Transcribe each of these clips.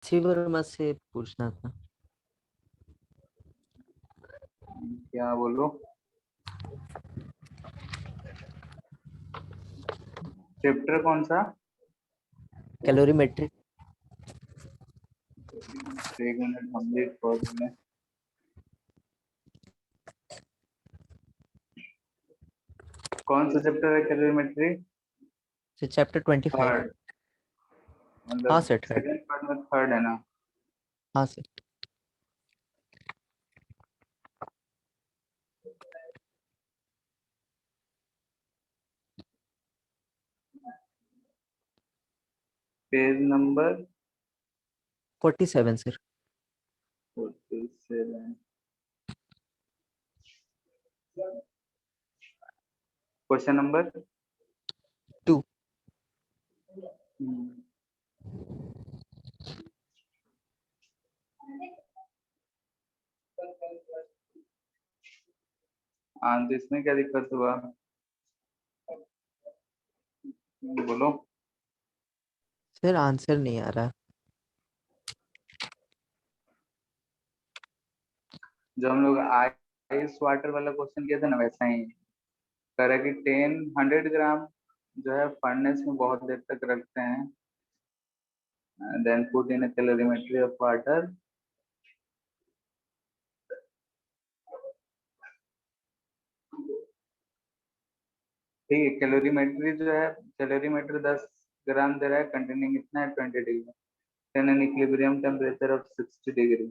वर्मा से पूछना था। क्या बोलो। चैप्टर कौन सा? कैलोरीमेट्री। एक मिनट हम भी खोल लें। कौन सा चैप्टर है कैलोरीमेट्री? चैप्टर 25। थर्ड? हाँ मतलब सर, थर्ड। सेकंड पार्ट में थर्ड है ना? हाँ sir. Page number 47 sir. 47। Question number 2। हाँ, तो इसमें क्या दिक्कत हुआ? बोलो। सर आंसर नहीं आ रहा। जो हम लोग आइस वाटर वाला क्वेश्चन किया था ना, वैसा ही कह रहा है कि 100 ग्राम जो है फर्नेस में बहुत देर तक रखते हैं, then put in calorimetry of water. ठीक है, कैलोरीमेट्री जो है, कैलोरीमेट्री 10 ग्राम दे रहा है, कंटेनिंग इतना है 20 degree, then an equilibrium temperature of 60 degree.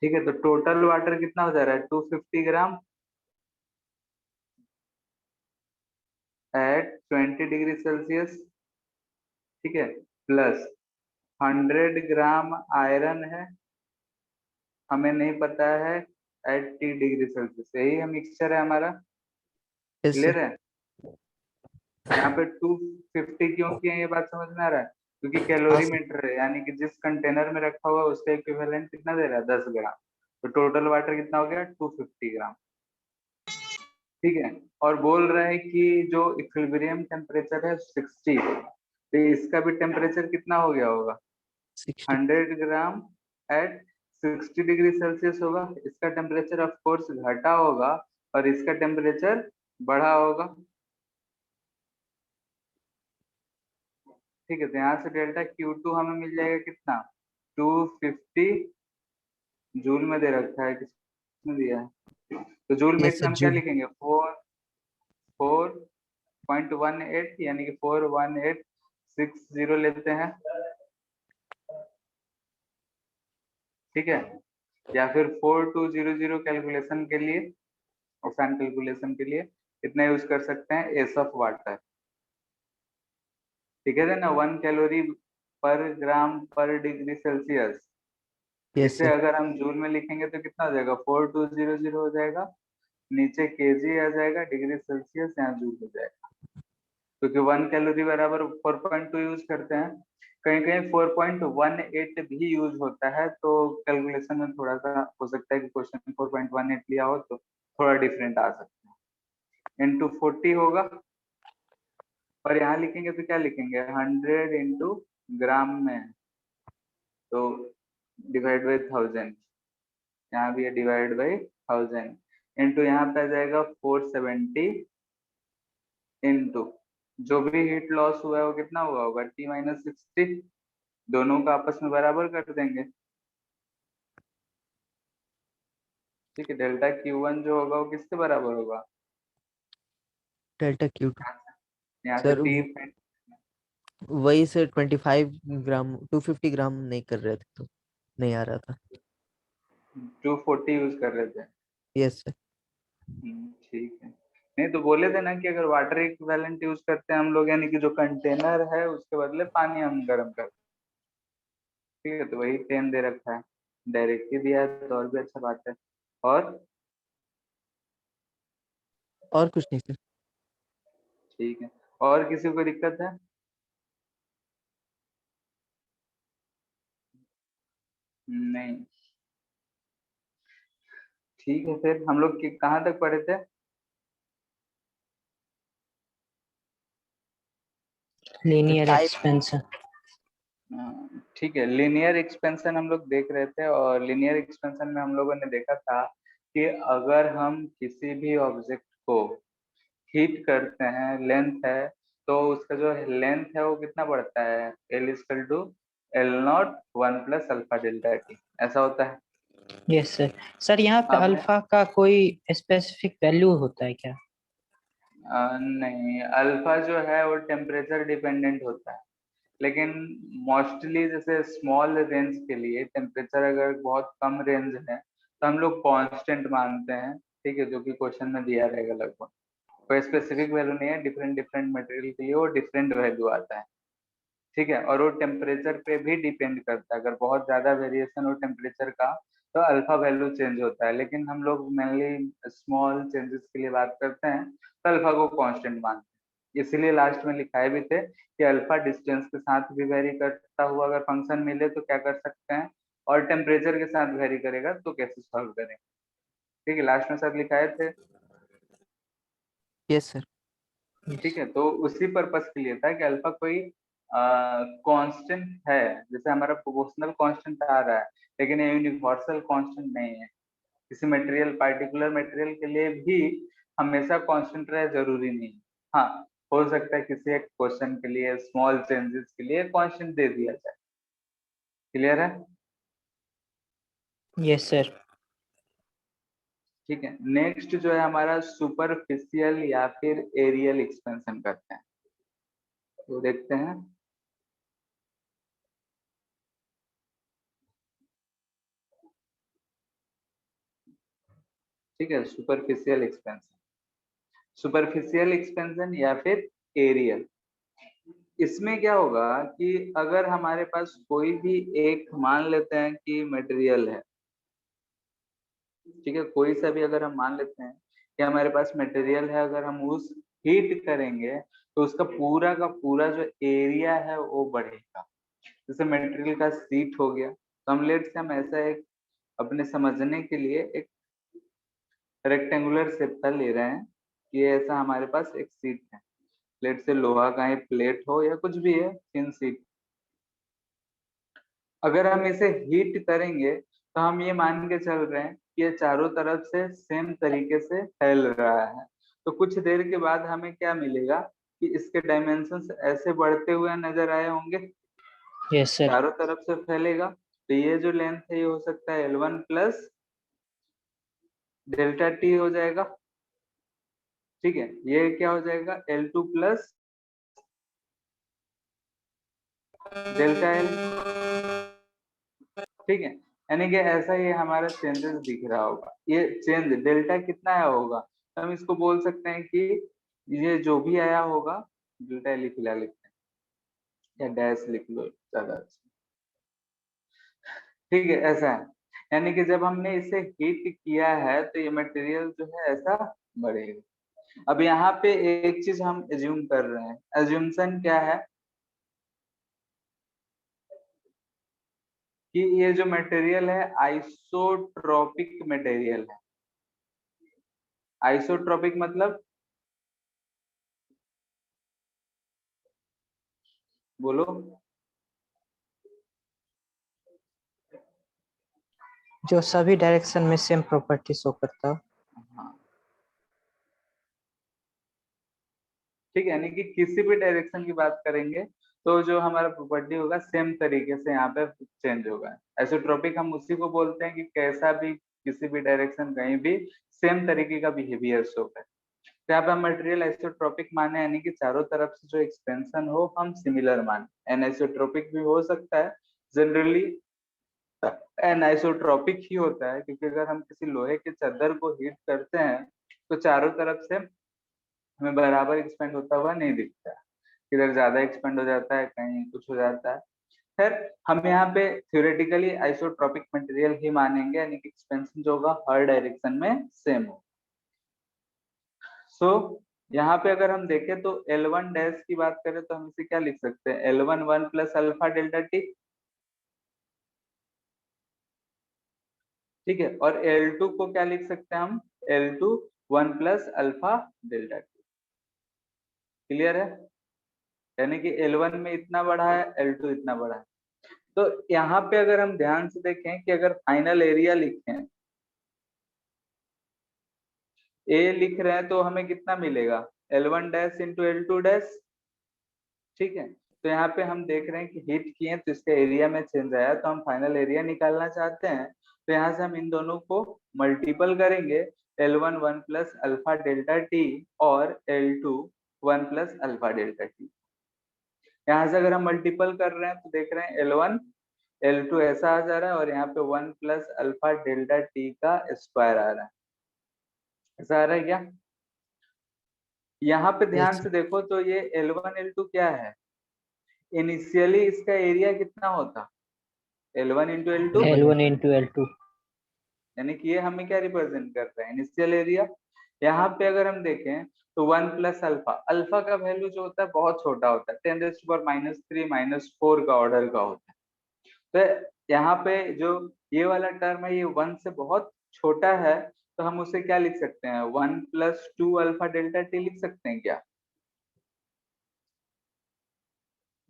ठीक है, तो टोटल वाटर कितना हो जा रहा है? 250 ग्राम एट 20 डिग्री सेल्सियस। ठीक है, प्लस 100 ग्राम आयरन है, हमें नहीं पता है, एट 30 डिग्री सेल्सियस। यही है मिक्सचर है हमारा। Yes sir. क्लियर है? यहाँ पे 250 क्यों किए, ये बात समझ में आ रहा है? क्योंकि हाँ सर। कैलोरीमीटर है, यानी कि जिस कंटेनर में रखा हुआ है उसका इक्विवेलेंट कितना दे रहा है? 10 ग्राम। तो टोटल वाटर कितना हो गया? 250 ग्राम। ठीक है, और बोल रहा है कि जो इक्विलिब्रियम टेम्परेचर है 60, तो इसका भी टेम्परेचर कितना हो गया होगा? 60। 100 ग्राम एट 60 डिग्री सेल्सियस होगा। इसका टेम्परेचर ऑफ कोर्स घटा होगा और इसका टेम्परेचर बढ़ा होगा। ठीक है, तो यहाँ से डेल्टा Q2 हमें मिल जाएगा कितना? 250 जूल में दे रखा है, किसमें दिया है? तो जूल में यस इसमें सर, हम क्या जूल। लिखेंगे? 4.18, यानी कि 41860 लेते हैं। ठीक है, या फिर 4200 कैलकुलेशन के लिए, आसान कैलकुलेशन के लिए कितना यूज कर सकते हैं? S of water. ठीक है ना, 1 कैलोरी पर ग्राम पर डिग्री सेल्सियस। यस इसे सर। अगर हम जूल में लिखेंगे तो कितना हो जाएगा? 4200 हो जाएगा, नीचे केजी आ जाएगा, डिग्री सेल्सियस यहाँ जूल हो जाएगा। क्योंकि 1 कैलोरी बराबर 4.2 यूज करते हैं, कहीं कहीं 4.18 भी यूज होता है, तो कैलकुलेशन में थोड़ा सा हो सकता है कि क्वेश्चन 4.18 लिया हो तो थोड़ा डिफरेंट आ सकता है। इंटू 40 होगा, और यहाँ लिखेंगे तो क्या लिखेंगे? 100 इंटू ग्राम में, तो डिवाइड बाई 1000, यहाँ भी है डिवाइड बाई 1000, इंटू यहाँ पे आ जाएगा 470, इंटू जो भी हीट लॉस हुआ है वो कितना हुआ होगा? T-60। दोनों का आपस में बराबर कर देंगे। ठीक है, डेल्टा Q1 जो होगा वो किसके बराबर होगा? Delta Q2। यहाँ से सर T वही सर, 25 ग्राम 250 ग्राम नहीं कर रहे थे तो नहीं आ रहा था। 240 यूज कर रहे थे। Yes sir. ठीक है, नहीं तो बोले थे ना कि अगर वाटर इक्विवेलेंट यूज करते हैं हम लोग, यानी कि जो कंटेनर है उसके बदले पानी हम गर्म करते हैं। ठीक है, तो वही 10 दे रखा है, डायरेक्ट ही दिया है तो और भी अच्छा बात है। और और कुछ नहीं सर। ठीक है, और किसी को दिक्कत है? नहीं। ठीक है, फिर हम लोग कहाँ तक पढ़े थे? Linear type. एक्सपेंशन। ठीक है, लीनियर एक्सपेंशन हम लोग देख रहे थे, और लीनियर एक्सपेंशन में हम लोगों ने देखा था कि अगर हम किसी भी ऑब्जेक्ट को हीट करते हैं, लेंथ है, तो उसका जो लेंथ है वो कितना बढ़ता है, L equal to L nought one plus alpha delta T, ऐसा होता है। Yes sir. सर यहाँ पे आपने अल्फा का कोई स्पेसिफिक वैल्यू होता है क्या? नहीं, अल्फा जो है वो टेम्परेचर डिपेंडेंट होता है, लेकिन मोस्टली जैसे स्मॉल रेंज के लिए टेम्परेचर अगर बहुत कम रेंज है तो हम लोग कांस्टेंट मानते हैं, ठीक है, जो कि क्वेश्चन में दिया रहेगा लगभग। कोई स्पेसिफिक वैल्यू नहीं है, डिफरेंट डिफरेंट मटेरियल के लिए वो डिफरेंट वैल्यू आता है, ठीक है। और वो टेम्परेचर पे भी डिपेंड करता है, अगर बहुत ज्यादा वेरिएशन हो टेम्परेचर का तो अल्फा वैल्यू चेंज होता है, लेकिन हम लोग मेनली स्मॉल चेंजेस के लिए बात करते हैं तो अल्फा को कांस्टेंट मानते हैं। इसीलिए लास्ट में लिखाए भी थे कि अल्फा डिस्टेंस के साथ भी वेरी करता हुआ अगर फंक्शन मिले तो क्या कर सकते हैं, और टेम्परेचर के साथ वेरी करेगा तो कैसे सॉल्व करेंगे, ठीक है, लास्ट में सब लिखाए थे। Yes sir. ठीक है, तो उसी पर्पस के लिए था कि अल्फा कोई कांस्टेंट है, जैसे हमारा प्रोपोर्शनल कांस्टेंट आ रहा है, लेकिन ये यूनिवर्सल कांस्टेंट नहीं है। किसी मटेरियल, पार्टिकुलर मटेरियल के लिए भी हमेशा कांस्टेंट रहे जरूरी नहीं। हाँ, हो सकता है किसी एक क्वेश्चन के लिए स्मॉल चेंजेस के लिए कांस्टेंट दे दिया जाए। क्लियर है? Yes sir. ठीक है, नेक्स्ट जो है हमारा सुपरफिशियल या फिर एरियल एक्सपेंशन करते हैं, तो देखते हैं। ठीक है, सुपरफिशियल एक्सपेंशन, सुपरफिशियल एक्सपेंशन या फिर एरियल। इसमें क्या होगा कि अगर हमारे पास कोई भी एक, मान लेते हैं कि मटेरियल है, ठीक है, कोई सा भी अगर हम मान लेते हैं कि हमारे पास मटेरियल है, अगर हम उस हीट करेंगे तो उसका पूरा का पूरा जो एरिया है वो बढ़ेगा। जैसे मटेरियल का शीट हो गया, तो हम लेट से हम ऐसा एक अपने समझने के लिए एक रेक्टेंगुलर शेप का ले रहे हैं कि ऐसा हमारे पास एक शीट है, प्लेट से लोहा का ही प्लेट हो या कुछ भी है, थिन शीट। अगर हम इसे हीट करेंगे तो हम ये मान के चल रहे हैं कि ये चारों तरफ से सेम तरीके से फैल रहा है, तो कुछ देर के बाद हमें क्या मिलेगा कि इसके डायमेंशंस ऐसे बढ़ते हुए नजर आए होंगे, यस सर। चारों तरफ से फैलेगा। तो ये जो लेंथ है ये हो सकता है L1 प्लस डेल्टा टी हो जाएगा, ठीक है। ये क्या हो जाएगा, L2 प्लस डेल्टा एल, ठीक है। यानी कि ऐसा ही हमारा चेंजेस दिख रहा होगा। ये चेंज डेल्टा कितना आया होगा, तो हम इसको बोल सकते हैं कि ये जो भी आया होगा, डेल्टा एल फिलहाल लिखते हैं या डैश लिख लो ज्यादा अच्छा, ठीक है, ऐसा है। यानी कि जब हमने इसे हीट किया है तो ये मटेरियल जो है ऐसा बढ़ेगा। अब यहाँ पे एक चीज हम एज्यूम कर रहे हैं, एज्यूमशन क्या है कि ये जो मटेरियल है आइसोट्रोपिक मटेरियल है। आइसोट्रोपिक मतलब, बोलो। जो सभी डायरेक्शन में सेम प्रॉपर्टी शो करता हो। हाँ, ठीक है, यानी कि किसी भी डायरेक्शन की बात करेंगे तो जो हमारा प्रॉपर्टी होगा सेम तरीके से यहाँ पे चेंज होगा। आइसोट्रोपिक हम उसी को बोलते हैं कि कैसा भी किसी भी डायरेक्शन कहीं भी सेम तरीके का बिहेवियर शो करे। तो यहाँ पे हम मटेरियल आइसोट्रोपिक माने, यानी कि चारों तरफ से जो एक्सपेंशन हो हम सिमिलर माने। एनआइसोट्रोपिक भी हो सकता है, जनरली एनआइसोट्रोपिक ही होता है, क्योंकि अगर हम किसी लोहे के चादर को हीट करते हैं तो चारों तरफ से हमें बराबर एक्सपेंड होता हुआ नहीं दिखता है, किधर ज्यादा एक्सपेंड हो जाता है, कहीं कुछ हो जाता है। खैर, हम यहाँ पे थ्योरेटिकली आइसोट्रोपिक मटेरियल ही मानेंगे, यानी कि एक्सपेंशन जो होगा हर डायरेक्शन में सेम हो। सो यहाँ पे अगर हम देखें तो L1 डैश की बात करें तो हम इसे क्या लिख सकते हैं, L1 1 plus alpha delta t, ठीक है। और L2 को क्या लिख सकते हैं हम, L2 1 plus alpha delta T. Clear है? यानी कि L1 में इतना बड़ा है, L2 इतना बड़ा है। तो यहाँ पे अगर हम ध्यान से देखें कि अगर फाइनल एरिया लिखें, A लिख रहे हैं तो हमें कितना मिलेगा, L1 dash into L2 dash. ठीक है, तो यहाँ पे हम देख रहे हैं कि हिट किए तो इसका एरिया में चेंज आया, तो हम फाइनल एरिया निकालना चाहते हैं। तो यहाँ से हम इन दोनों को मल्टीपल करेंगे, L1 1 plus alpha delta T और L2 1 plus alpha delta T. यहाँ से अगर हम मल्टीपल कर रहे हैं तो देख रहे हैं L1 L2 ऐसा आ जा रहा है और यहाँ पे 1 प्लस अल्फा डेल्टा टी का स्क्वायर आ रहा है, ऐसा आ रहा है क्या? यहाँ पे ध्यान यस से देखो तो ये L1 L2 क्या है, इनिशियली इसका एरिया कितना होता, L1 into L2, L1 into L2। यानी कि ये हमें क्या रिप्रेजेंट करता है, इनिशियल एरिया। यहाँ पे अगर हम देखें तो 1 प्लस अल्फा, अल्फा का वैल्यू जो होता है बहुत छोटा होता है, 10⁻³ -4 का ऑर्डर का होता है। तो यहाँ पे जो ये वाला टर्म है ये 1 से बहुत छोटा है, तो हम उसे क्या लिख सकते हैं, 1 प्लस 2 अल्फा डेल्टा टी लिख सकते हैं क्या?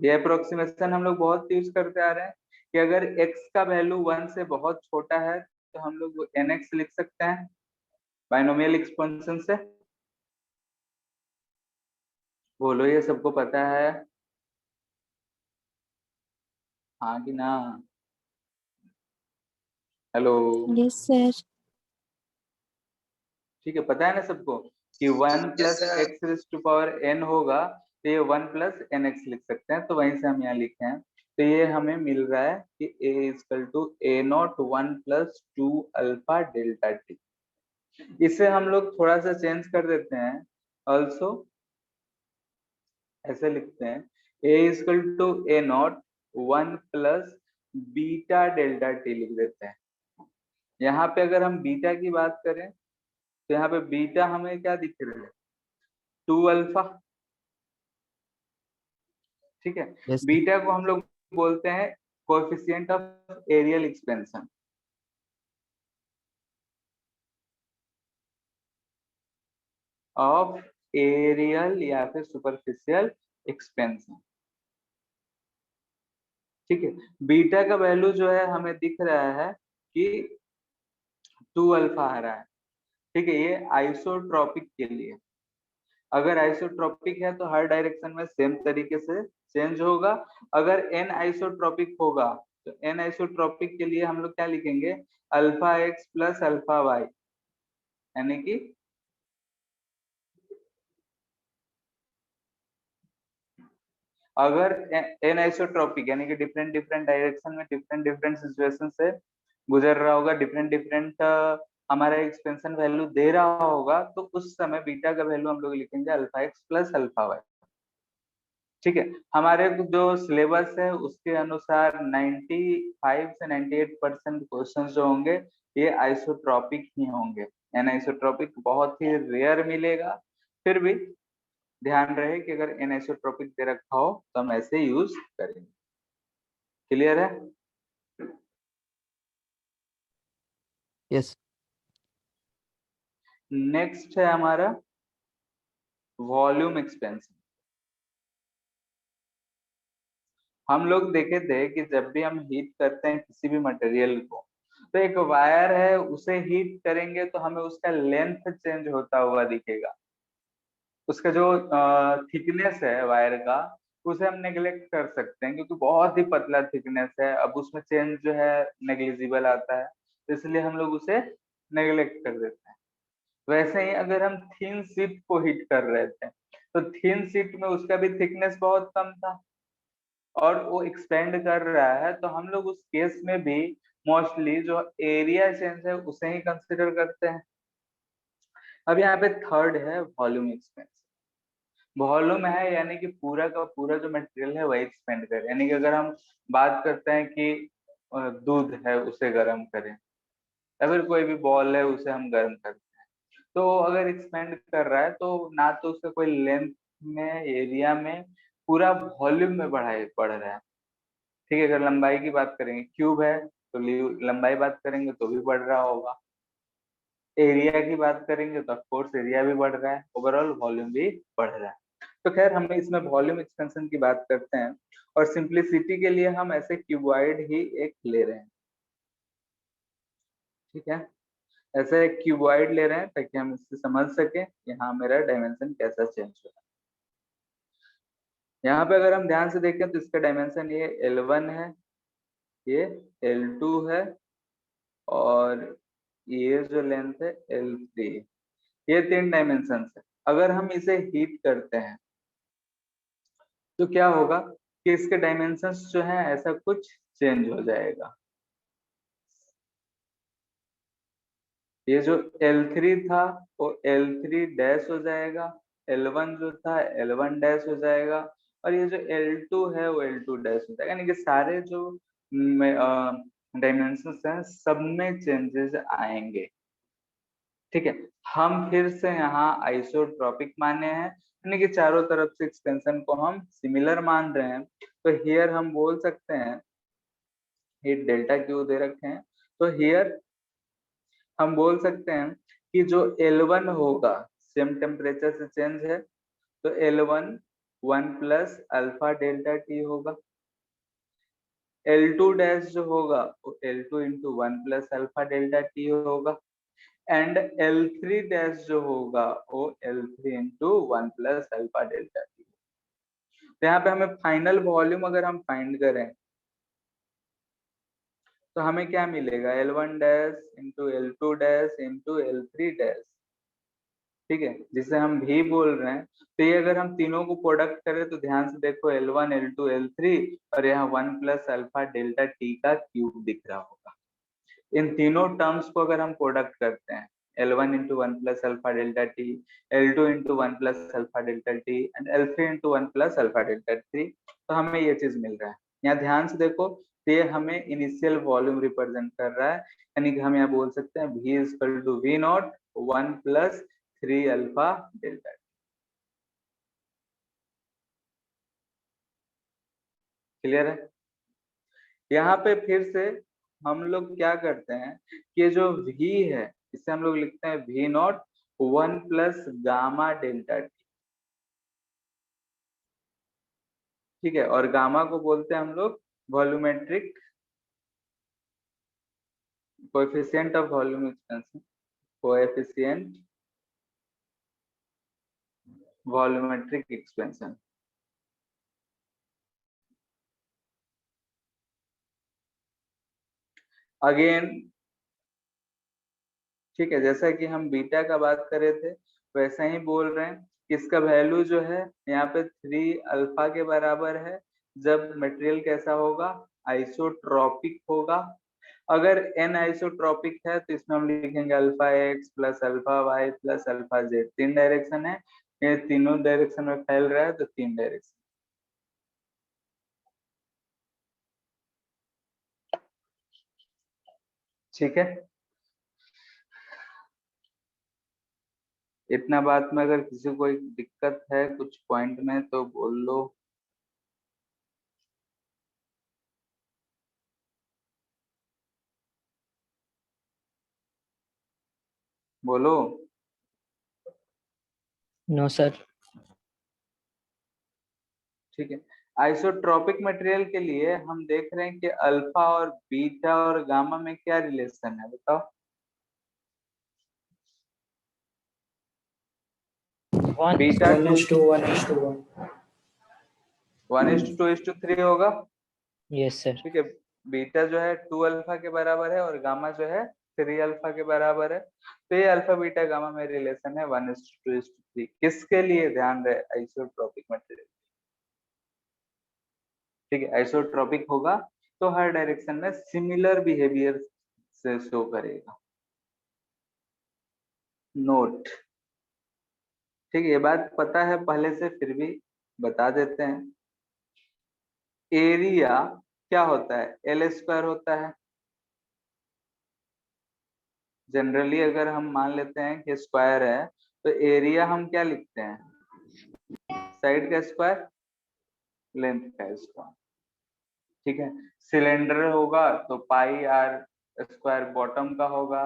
ये अप्रोक्सीमेशन हम लोग बहुत यूज करते आ रहे हैं कि अगर x का वैल्यू 1 से बहुत छोटा है तो हम लोग nx लिख सकते हैं बाइनोमियल एक्सपेंशन से। बोलो ये सबको पता है, हाँ कि ना? Hello, yes sir. ठीक है, पता है ना सबको कि 1 plus X raise to power n होगा, तो ये 1 प्लस एन एक्स लिख सकते हैं, तो वहीं से हम यहाँ लिखे हैं। तो ये हमें मिल रहा है कि a equal to a nought 1 plus 2 alpha delta T. इसे हम लोग थोड़ा सा चेंज कर देते हैं, ऑल्सो ऐसे लिखते हैं a equal to a nought 1 plus beta delta T लिख देते हैं। यहाँ पे अगर हम बीटा की बात करें तो यहाँ पे बीटा हमें क्या दिख रहा है, 2 अल्फा। ठीक है, यस बीटा को हम लोग बोलते हैं coefficient of areal expansion. Of areal या फिर सुपरफिशियल एक्सपेंशन। ठीक है, बीटा का वैल्यू जो है हमें दिख रहा है कि 2 अल्फा आ रहा है। ठीक है, ये आइसोट्रोपिक के लिए, अगर आइसोट्रोपिक है तो हर डायरेक्शन में सेम तरीके से चेंज होगा। अगर एन आइसोट्रोपिक होगा तो एन आइसोट्रोपिक के लिए हम लोग क्या लिखेंगे, alpha X plus alpha Y, यानी कि अगर एन आइसोट्रोपिक यानी कि डिफरेंट डिफरेंट डायरेक्शन में डिफरेंट डिफरेंट सिचुएशन से गुजर रहा होगा, डिफरेंट डिफरेंट हमारा एक्सपेंशन वैल्यू दे रहा होगा, तो उस समय बीटा का वैल्यू हम लोग लिखेंगे alpha X plus alpha Y. ठीक है, हमारे जो सिलेबस है उसके अनुसार 95 से 98% क्वेश्चन जो होंगे ये आइसोट्रॉपिक ही होंगे, एन आइसोट्रॉपिक बहुत ही रेयर मिलेगा। फिर भी ध्यान रहे कि अगर एन आइसोट्रॉपिक दे रखा हो तो हम ऐसे यूज करेंगे। क्लियर है? यस नेक्स्ट है हमारा वॉल्यूम एक्सपेंशन। हम लोग देखे थे कि जब भी हम हीट करते हैं किसी भी मटेरियल को, तो एक वायर है उसे हीट करेंगे तो हमें उसका लेंथ चेंज होता हुआ दिखेगा। उसका जो थिकनेस है वायर का उसे हम नेग्लेक्ट कर सकते हैं क्योंकि बहुत ही पतला थिकनेस है, अब उसमें चेंज जो है नेग्लिजिबल आता है, तो इसलिए हम लोग उसे नेग्लेक्ट कर देते हैं। वैसे ही अगर हम थिन शीट को हीट कर रहे थे तो थिन शीट में उसका भी थिकनेस बहुत कम था और वो एक्सपेंड कर रहा है, तो हम लोग उस केस में भी मोस्टली जो एरिया चेंज है उसे ही कंसिडर करते हैं। अब यहाँ पे थर्ड है वॉल्यूम एक्सपेंशन। वॉल्यूम है यानी कि पूरा का पूरा जो मटेरियल है वही एक्सपेंड करे, यानी कि अगर हम बात करते हैं कि दूध है उसे गर्म करें या फिर कोई भी बॉल है उसे हम गर्म करते हैं, तो अगर एक्सपेंड कर रहा है तो ना तो उसका कोई लेंथ में एरिया में पूरा वॉल्यूम में बढ़ रहा है। ठीक है, अगर लंबाई की बात करेंगे, क्यूब है तो लंबाई बात करेंगे तो भी बढ़ रहा होगा, एरिया की बात करेंगे तो ऑफकोर्स एरिया भी बढ़ रहा है, ओवरऑल वॉल्यूम भी बढ़ रहा है। तो खैर हम इसमें वॉल्यूम एक्सपेंशन की बात करते हैं, और सिंप्लिसिटी के लिए हम ऐसे क्यूबॉइड ही एक ले रहे हैं, ठीक है। ऐसा एक क्यूबॉइड ले रहे हैं ताकि हम इससे समझ सके कि हाँ मेरा डायमेंशन कैसा चेंज हो रहा है। यहाँ पे अगर हम ध्यान से देखें तो इसका डायमेंशन ये L1 है, ये L2 है, और ये जो लेंथ है L3, ये 3 डायमेंशन है। अगर हम इसे हीट करते हैं तो क्या होगा कि इसके डायमेंशंस जो है ऐसा कुछ चेंज हो जाएगा। ये जो L3 था वो L3 डैश हो जाएगा, L1 जो था L1 डैश हो जाएगा, और ये जो L2 है वो L2 डैश हो जाएगा। यानी कि सारे जो डायमेंशंस हैं सब में चेंजेस आएंगे, ठीक है। हम फिर से यहाँ आइसोट्रॉपिक माने हैं, यानी कि चारों तरफ से एक्सपेंशन को हम सिमिलर मान रहे हैं। तो हियर हम बोल सकते हैं, हीट डेल्टा क्यू दे रखे हैं, तो हियर हम बोल सकते हैं कि जो L1 होगा सेम टेम्परेचर से चेंज है, तो L1 1 plus alpha delta T होगा। L2 डैश जो होगा वो L2 into 1 plus alpha delta T होगा, एंड L3 डैश जो होगा वो L3 into 1 plus alpha delta T. तो यहाँ पे हमें फाइनल वॉल्यूम अगर हम फाइंड करें तो हमें क्या मिलेगा, L1 dash into L2 dash into L3 dash, ठीक है, जिसे हम भी बोल रहे हैं। तो ये अगर हम तीनों को प्रोडक्ट करें तो ध्यान से देखो L1 L2 L3, और यहाँ 1 प्लस अल्फा डेल्टा टी का क्यूब दिख रहा होगा। इन तीनों टर्म्स को अगर हम प्रोडक्ट करते हैं, L1 into 1 plus alpha delta T, L2 into 1 plus alpha delta T, and L3 into 1 plus alpha delta T, तो हमें ये चीज मिल रहा है। यहाँ ध्यान से देखो, तो ये हमें इनिशियल वॉल्यूम रिप्रेजेंट कर रहा है, यानी कि हम यहाँ बोल सकते हैं V equal to V nought 1 plus 3 alpha delta T. Clear है? यहाँ पे फिर से हम लोग क्या करते हैं कि जो V है इसे हम लोग लिखते हैं V nought 1 plus gamma delta t, ठीक है, और गामा को बोलते हैं हम लोग volumetric coefficient of volume expansion, coefficient volumetric expansion. Again ठीक है, जैसा कि हम बीटा का बात कर रहे थे वैसा ही बोल रहे हैं, इसका वैल्यू जो है यहाँ पे 3 अल्फा के बराबर है जब मटेरियल कैसा होगा, आइसोट्रॉपिक होगा। अगर n आइसोट्रॉपिक है तो इसमें हम लिखेंगे alpha X plus alpha Y plus alpha Z. 3 direction है, ये तीनों डायरेक्शन में फैल रहा है तो 3 डायरेक्शन, ठीक है। इतना बात में अगर किसी को कोई दिक्कत है कुछ पॉइंट में तो बोल लो। बोलो। No sir. ठीक है, आइसोट्रॉपिक मटेरियल के लिए हम देख रहे हैं कि अल्फा और बीटा और गामा में क्या रिलेशन है, बताओ। 1 बीटा 1:1:1। 1:2:3 होगा, यस सर। ठीक है। बीटा जो है 2 अल्फा के बराबर है और गामा जो है 3 अल्फा के बराबर है। तो ये अल्फा बीटा गामा में रिलेशन है 1:2:3। किसके लिए, ध्यान रहे, आइसोट्रॉपिक मटेरियल, ठीक है। आइसोट्रॉपिक होगा तो हर डायरेक्शन में सिमिलर बिहेवियर से शो करेगा। नोट, ठीक है, ये बात पता है पहले से फिर भी बता देते हैं। एरिया क्या होता है, L स्क्वायर होता है। जनरली अगर हम मान लेते हैं कि स्क्वायर है तो एरिया हम क्या लिखते हैं, साइड का स्क्वायर, लेंथ का स्क्वायर, ठीक है। सिलेंडर होगा तो पाई आर स्क्वायर बॉटम का होगा,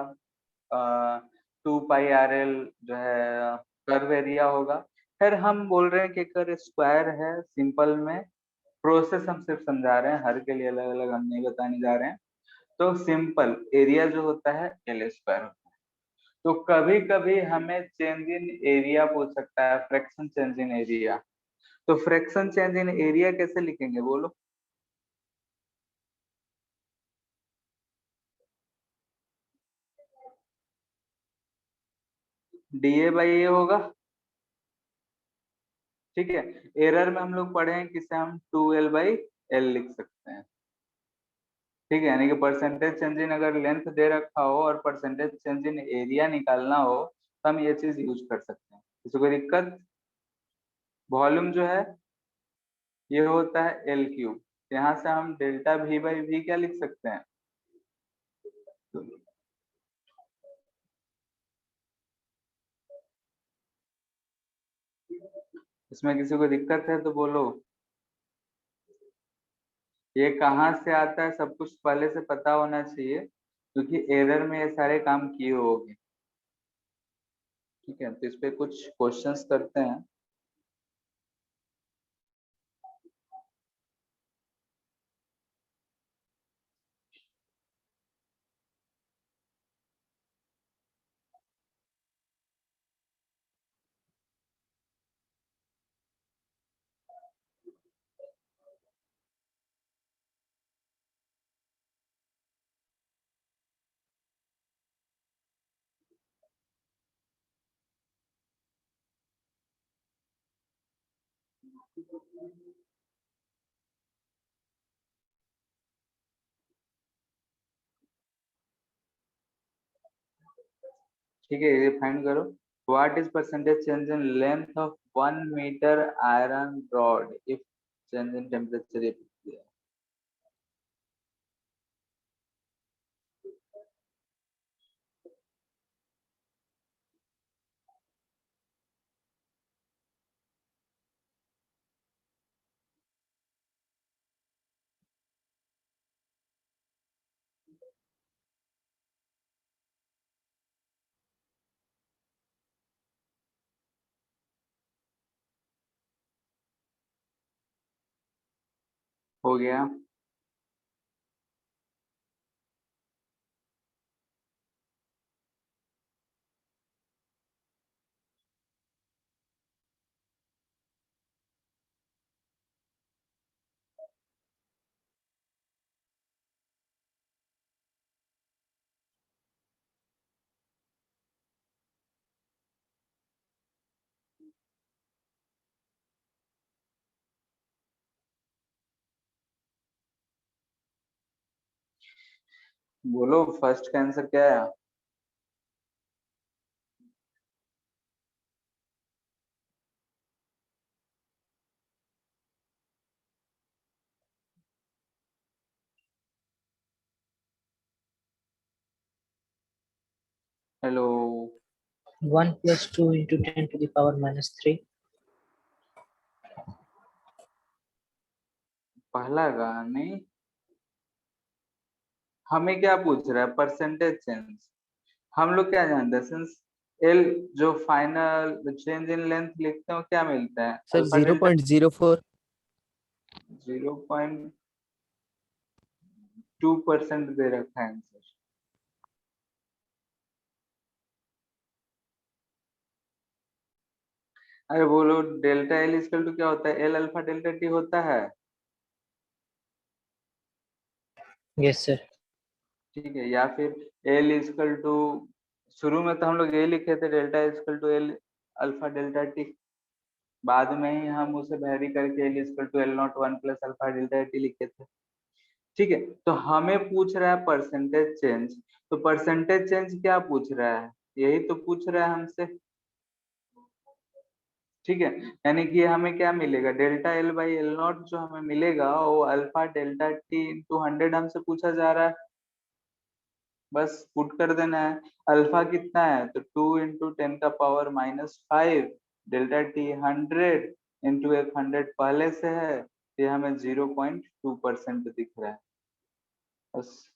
2 पाई आर एल जो है कर्व एरिया होगा। फिर हम बोल रहे हैं कि अगर स्क्वायर है सिंपल में, प्रोसेस हम सिर्फ समझा रहे हैं, हर के लिए अलग अलग हम नहीं बताने जा रहे हैं। तो सिंपल एरिया जो होता है एल स्क्वायर होता है। तो कभी कभी हमें चेंज इन एरिया पूछ सकता है, फ्रैक्शन चेंज इन एरिया। तो फ्रैक्शन चेंज इन एरिया कैसे लिखेंगे बोलो? डीए बाई ए होगा, ठीक है। एरर में हम लोग पढ़े हैं किसे हम 2l बाई एल लिख सकते हैं, ठीक है। यानी कि परसेंटेज चेंज इन अगर लेंथ दे रखा हो और परसेंटेज चेंज इन एरिया निकालना हो तो हम ये चीज यूज कर सकते हैं, इसको कोई दिक्कत। वॉल्यूम जो है ये होता है एल क्यूब, यहाँ से हम डेल्टा वी बाई वी क्या लिख सकते हैं? इसमें किसी को दिक्कत है तो बोलो। ये कहाँ से आता है सब कुछ पहले से पता होना चाहिए, क्योंकि एरर में ये सारे काम किए होगे, ठीक है। तो इस पे कुछ क्वेश्चंस करते हैं। ठीक है, ये फाइंड करो। What is percentage change in length of 1 metre iron rod if change in temperature? हो गया। बोलो फर्स्ट का आंसर क्या है? Hello. 1 plus 2 into 10 to the power minus 3. पहला का नहीं, हमें क्या पूछ रहा है? Percentage change. हम लोग क्या जानते हैं, सिंस एल जो फाइनल चेंज इन लेंथ लिखते हो क्या मिलता है? Sir alpha delta 0.04। 0.2% दे रखा है आंसर। अरे बोलो डेल्टा एल इक्वल टू क्या होता है? एल अल्फा डेल्टा टी होता है, Yes, sir. ठीक है। या फिर एल इक्वल टू, शुरू में तो हम लोग ये लिखे थे delta equal to L alpha delta T, बाद में ही हम उसे वेरी करके L equal to L nought 1 plus alpha delta T लिखे थे, ठीक है। तो हमें पूछ रहा है परसेंटेज चेंज, तो परसेंटेज चेंज क्या पूछ रहा है? यही तो पूछ रहा है हमसे, ठीक है। यानी कि हमें क्या मिलेगा? Delta L by L not जो हमें मिलेगा वो अल्फा डेल्टा टी इंटू 100 हमसे पूछा जा रहा है, बस पुट कर देना है। अल्फा कितना है तो 2 × 10⁻⁻5, डेल्टा टी 100 इंटू 100 पहले से है, ये हमें 0.2% दिख रहा है, बस।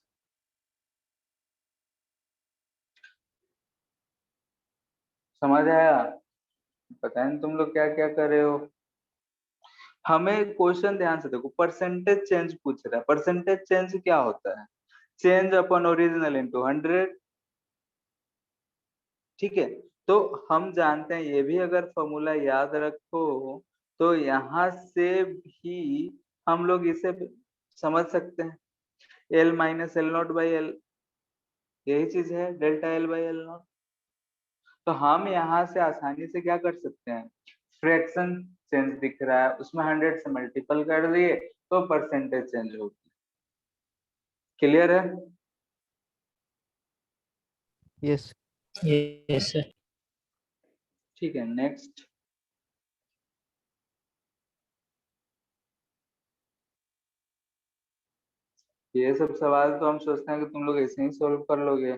समझ आया? पता नहीं तुम लोग क्या क्या कर रहे हो। हमें क्वेश्चन ध्यान से देखो, परसेंटेज चेंज पूछ रहा है। परसेंटेज चेंज क्या होता है? Change upon original into 100। ठीक है, तो हम जानते हैं ये भी, अगर फॉर्मूला याद रखो तो यहाँ से भी हम लोग इसे समझ सकते हैं। L minus L not by L, यही चीज है delta L by L not. तो हम यहाँ से आसानी से क्या कर सकते हैं, फ्रैक्शन चेंज दिख रहा है उसमें 100 से मल्टीपल कर दिए तो परसेंटेज चेंज होगी। क्लियर है? यस। Yes, sir. ठीक है, नेक्स्ट। ये सब सवाल तो हम सोचते हैं कि तुम लोग ऐसे ही सोल्व कर लोगे।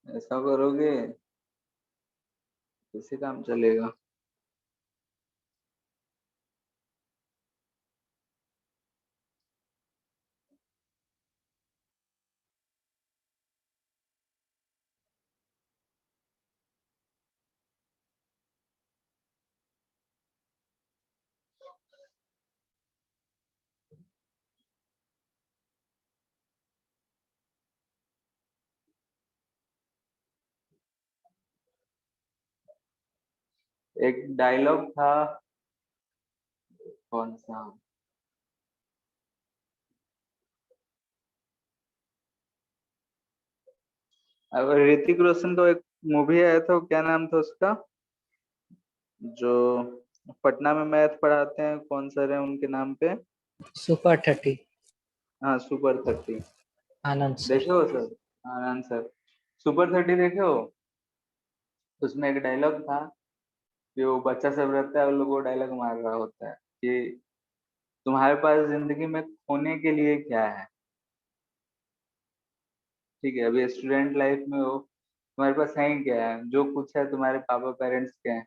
ऐसा करोगे कैसे काम चलेगा? एक डायलॉग था, कौन सा, अब ऋतिक रोशन का एक मूवी आया था, क्या नाम था उसका, जो पटना में मैथ पढ़ाते हैं, कौन सर है उनके नाम पे? Super 30. हाँ, सुपर 30। Anand sir. देखे हो सर? आनंद सर, सुपर 30 देखे हो? उसमें एक डायलॉग था कि वो बच्चा सब रहता है, वो लोग वो डायलॉग मार रहा होता है कि तुम्हारे पास जिंदगी में खोने के लिए क्या है। ठीक है, अभी स्टूडेंट लाइफ में हो, तुम्हारे पास है ही क्या है? जो कुछ है तुम्हारे पापा पेरेंट्स के हैं।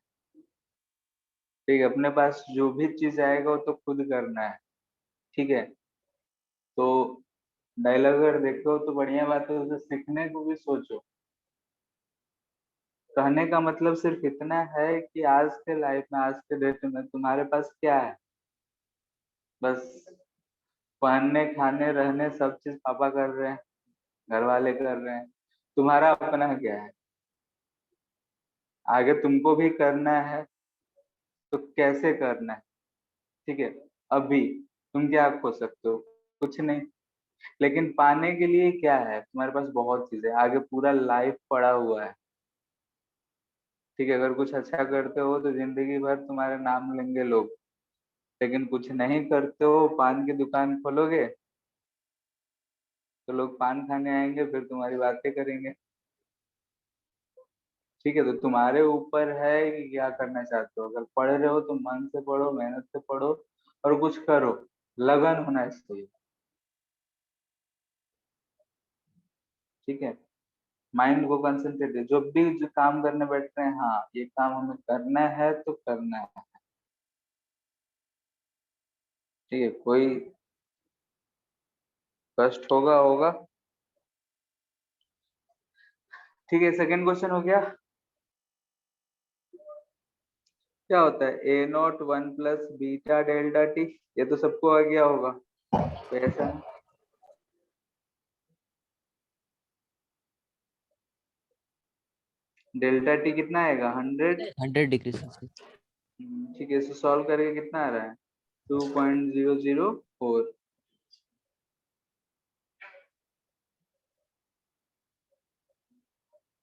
ठीक है, अपने पास जो भी चीज आएगा वो तो खुद करना है। ठीक है, तो डायलॉग अगर देखो तो बढ़िया बात है, उसे सीखने को भी सोचो। कहने का मतलब सिर्फ इतना है कि आज के लाइफ में, आज के डेट में तुम्हारे पास क्या है? बस पहनने खाने रहने सब चीज पापा कर रहे हैं, घर वाले कर रहे हैं। तुम्हारा अपना क्या है? आगे तुमको भी करना है, तो कैसे करना है? ठीक है, अभी तुम क्या खो सकते हो? कुछ नहीं। लेकिन पाने के लिए क्या है तुम्हारे पास? बहुत चीजें, आगे पूरा लाइफ पड़ा हुआ है। ठीक है, अगर कुछ अच्छा करते हो तो जिंदगी भर तुम्हारे नाम लेंगे लोग। लेकिन कुछ नहीं करते हो, पान की दुकान खोलोगे तो लोग पान खाने आएंगे, फिर तुम्हारी बातें करेंगे। ठीक है, तो तुम्हारे ऊपर है कि क्या करना चाहते हो। अगर पढ़ रहे हो तो मन से पढ़ो, मेहनत से पढ़ो और कुछ करो। लगन होना चाहिए। ठीक है, माइंड को कंसंट्रेट, जो भी जो काम करने बैठते हैं, हाँ ये काम हमें करना है तो करना है। ठीक है, कोई कष्ट होगा होगा। ठीक है, सेकंड क्वेश्चन हो गया। क्या होता है a nought one plus beta delta t? ये तो सबको आ गया होगा, तो ऐसा है। डेल्टा टी कितना आएगा? 100। 100 डिग्री सेल्सियस। ठीक है, इसे सॉल्व करके कितना आ रहा है? 2.004।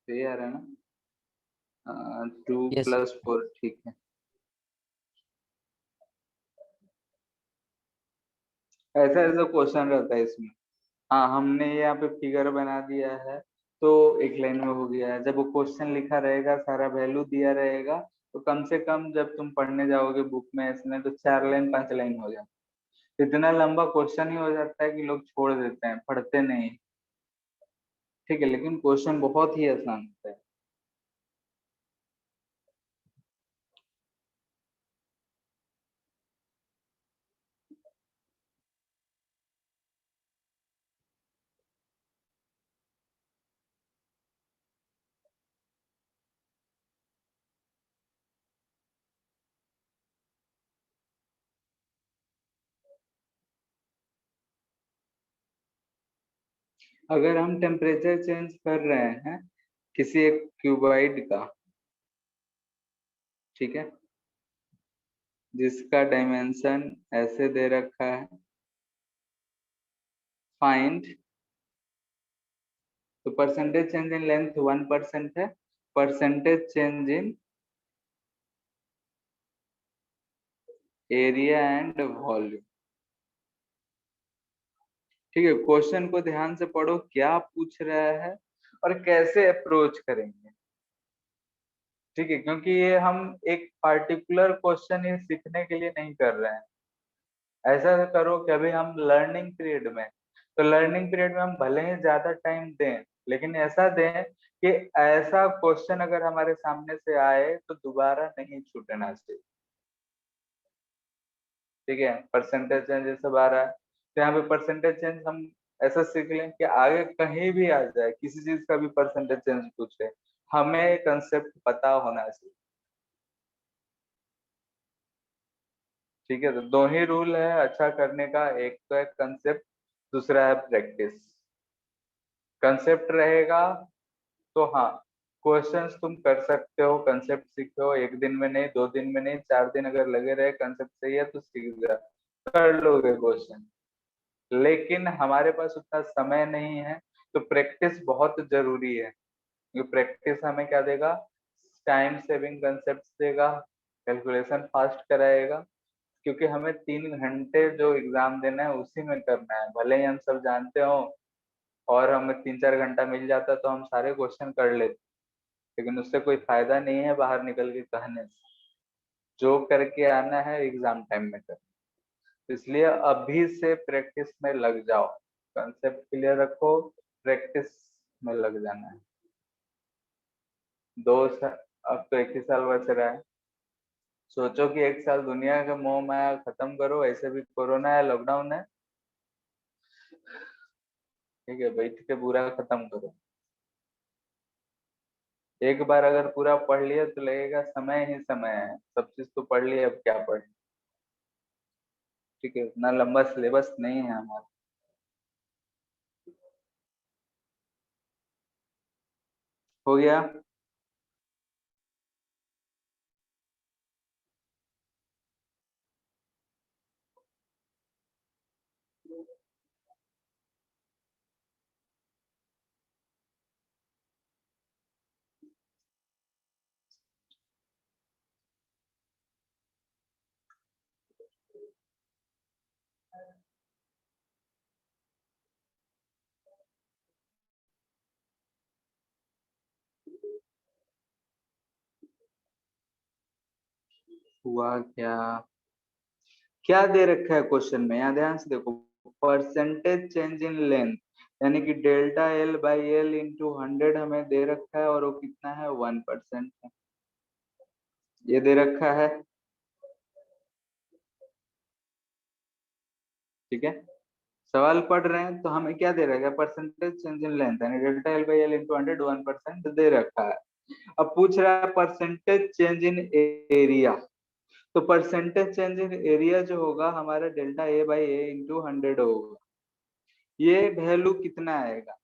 सही आ रहा है ना? यस।2+4, ठीक है। ऐसा ऐसा क्वेश्चन रहता है इसमें। हाँ, हमने यहाँ पे फिगर बना दिया है तो एक लाइन में हो गया है। जब वो क्वेश्चन लिखा रहेगा, सारा वैल्यू दिया रहेगा, तो कम से कम जब तुम पढ़ने जाओगे बुक में इसमें, तो 4 लाइन 5 लाइन हो जाए। इतना लंबा क्वेश्चन ही हो जाता है कि लोग छोड़ देते हैं, पढ़ते नहीं। ठीक है, लेकिन क्वेश्चन बहुत ही आसान होता है। अगर हम टेम्परेचर चेंज कर रहे हैं किसी एक क्यूबॉइड का, ठीक है, जिसका डायमेंशन ऐसे दे रखा है, फाइंड, तो परसेंटेज चेंज इन लेंथ 1% है, percentage change in area and volume. ठीक है, क्वेश्चन को ध्यान से पढ़ो, क्या पूछ रहा है और कैसे अप्रोच करेंगे। ठीक है, क्योंकि ये हम एक पार्टिकुलर क्वेश्चन ये सीखने के लिए नहीं कर रहे हैं। ऐसा करो कि अभी हम लर्निंग पीरियड में, तो लर्निंग पीरियड में हम भले ही ज्यादा टाइम दें, लेकिन ऐसा दें कि ऐसा क्वेश्चन अगर हमारे सामने से आए तो दोबारा नहीं छूटना चाहिए। ठीक है, परसेंटेज चेंज ये सब आ रहा है, तो यहाँ पे परसेंटेज चेंज हम ऐसा सीख लें कि आगे कहीं भी आ जाए, किसी चीज का भी परसेंटेज चेंज पूछे, हमें कंसेप्ट पता होना चाहिए। ठीक है, तो दो ही रूल है अच्छा करने का, एक तो है कंसेप्ट, दूसरा है प्रैक्टिस। कंसेप्ट रहेगा तो हाँ, क्वेश्चंस तुम कर सकते हो, कंसेप्ट सीखे हो, एक दिन में नहीं, 2 दिन में नहीं, 4 दिन अगर लगे रहे, कंसेप्ट सही है तो सीख जा, कर लोगे क्वेश्चन। लेकिन हमारे पास उतना समय नहीं है, तो प्रैक्टिस बहुत जरूरी है, क्योंकि प्रैक्टिस हमें क्या देगा, टाइम सेविंग कंसेप्ट देगा, कैलकुलेशन फास्ट कराएगा, क्योंकि हमें 3 घंटे जो एग्जाम देना है उसी में करना है। भले ही हम सब जानते हो और हमें 3-4 घंटा मिल जाता तो हम सारे क्वेश्चन कर लेते, लेकिन उससे कोई फायदा नहीं है बाहर निकल के कहने से। जो करके आना है एग्जाम टाइम में कर, इसलिए अभी से प्रैक्टिस में लग जाओ, कंसेप्ट क्लियर रखो, प्रैक्टिस में लग जाना है। 2 साल, अब तो 1 ही साल बच रहा है, सोचो कि 1 साल दुनिया के मोह माया खत्म करो, ऐसे भी कोरोना है, लॉकडाउन है, ठीक है, बैठ के पूरा खत्म करो। एक बार अगर पूरा पढ़ लिया तो लगेगा समय ही समय है, सब चीज तो पढ़ लिया, अब क्या पढ़े। ठीक है, इतना लंबा सिलेबस नहीं है हमारा। हो गया। हुआ क्या, क्या दे रखा है क्वेश्चन में, यहाँ ध्यान से देखो, परसेंटेज चेंज इन लेंथ, यानी कि delta L by L into 100 हमें दे रखा है, और वो कितना है, 1% है, ये दे रखा है। ठीक है, सवाल पढ़ रहे हैं तो हमें क्या दे रखा है, परसेंटेज चेंज इन लेंथ यानी delta L by L into 100 1% दे रखा है। अब पूछ रहा है परसेंटेज चेंज इन एरिया, तो परसेंटेज चेंज इन एरिया जो होगा हमारा delta A by A into 100 होगा, ये वैल्यू कितना आएगा।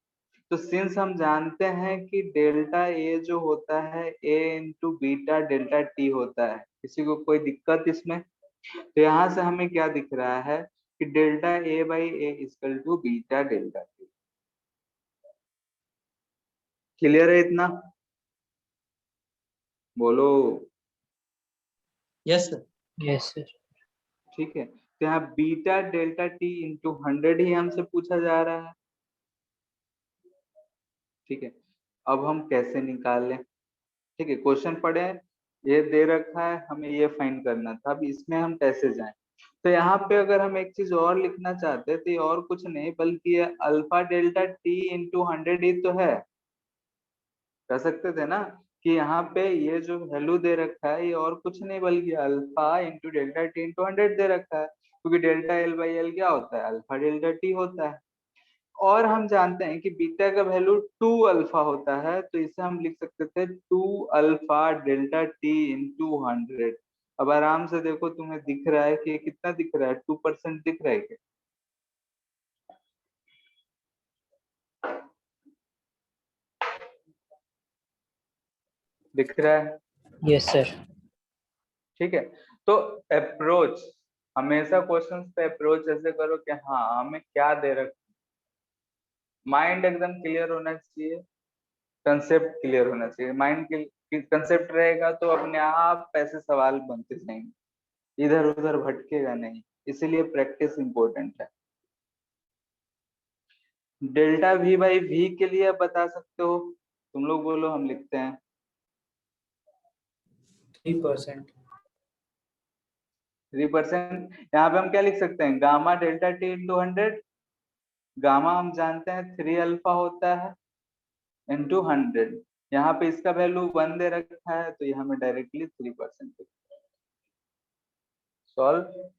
तो सिंस हम जानते हैं कि डेल्टा ए जो होता है ए इंटू बीटा डेल्टा टी होता है, किसी को कोई दिक्कत इसमें, तो यहाँ से हमें क्या दिख रहा है कि delta A by A equal to beta delta T. Clear है इतना, बोलो। Yes sir. Yes sir. ठीक है, तो यहाँ बीटा डेल्टा टी इंटू 100 ही हमसे पूछा जा रहा है। ठीक है, अब हम कैसे निकालें। ठीक है, क्वेश्चन पढ़े, ये दे रखा है, हमें ये फाइंड करना था, अब इसमें हम कैसे जाएं। तो यहाँ पे अगर हम एक चीज और लिखना चाहते हैं तो ये और कुछ नहीं बल्कि ये अल्फा डेल्टा टी इंटू 100 ही तो है, कह सकते थे ना कि यहाँ पे ये जो वैल्यू दे रखा है ये और कुछ नहीं बल्कि alpha into delta T into 100 दे रखा है, क्योंकि डेल्टा एल बाई एल क्या होता है, अल्फा डेल्टा टी होता है। और हम जानते हैं कि बीटा का वैल्यू 2 अल्फा होता है, तो इसे हम लिख सकते थे 2 अल्फा डेल्टा टी इंटू 100। अब आराम से देखो, तुम्हें दिख रहा है कि ये कितना दिख रहा है, 2% दिख रहा है क्या। दिख रहा है? Yes, sir. ठीक है, तो अप्रोच, हमेशा क्वेश्चंस पे अप्रोच ऐसे करो कि हाँ हमें क्या दे रखा, माइंड एकदम क्लियर होना चाहिए, कंसेप्ट क्लियर होना चाहिए। माइंड कंसेप्ट रहेगा तो अपने आप ऐसे सवाल बनते जाएंगे, इधर उधर भटकेगा नहीं, इसीलिए प्रैक्टिस इंपॉर्टेंट है। डेल्टा वी बाई वी के लिए आप बता सकते हो, तुम लोग बोलो, हम लिखते हैं 3%. 3%। यहाँ पे हम क्या लिख सकते हैं, gamma delta T into 100, gamma हम जानते हैं 3 अल्फा होता है इंटू 100, यहाँ पे इसका वैल्यू 1 दे रखा है तो यहाँ में डायरेक्टली 3% सॉल्व।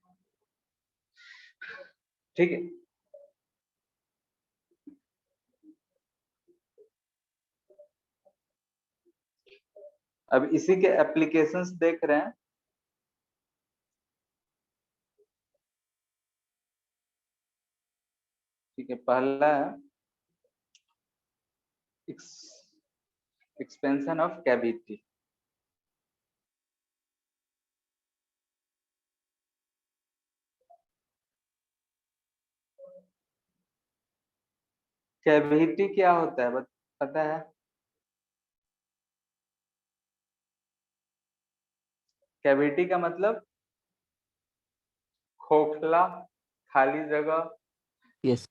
ठीक है, अब इसी के एप्लीकेशंस देख रहे हैं। ठीक है, पहला है एक्सपेंशन ऑफ कैविटी। कैविटी क्या होता है पता है? कैविटी का मतलब खोखला, खाली जगह। यस।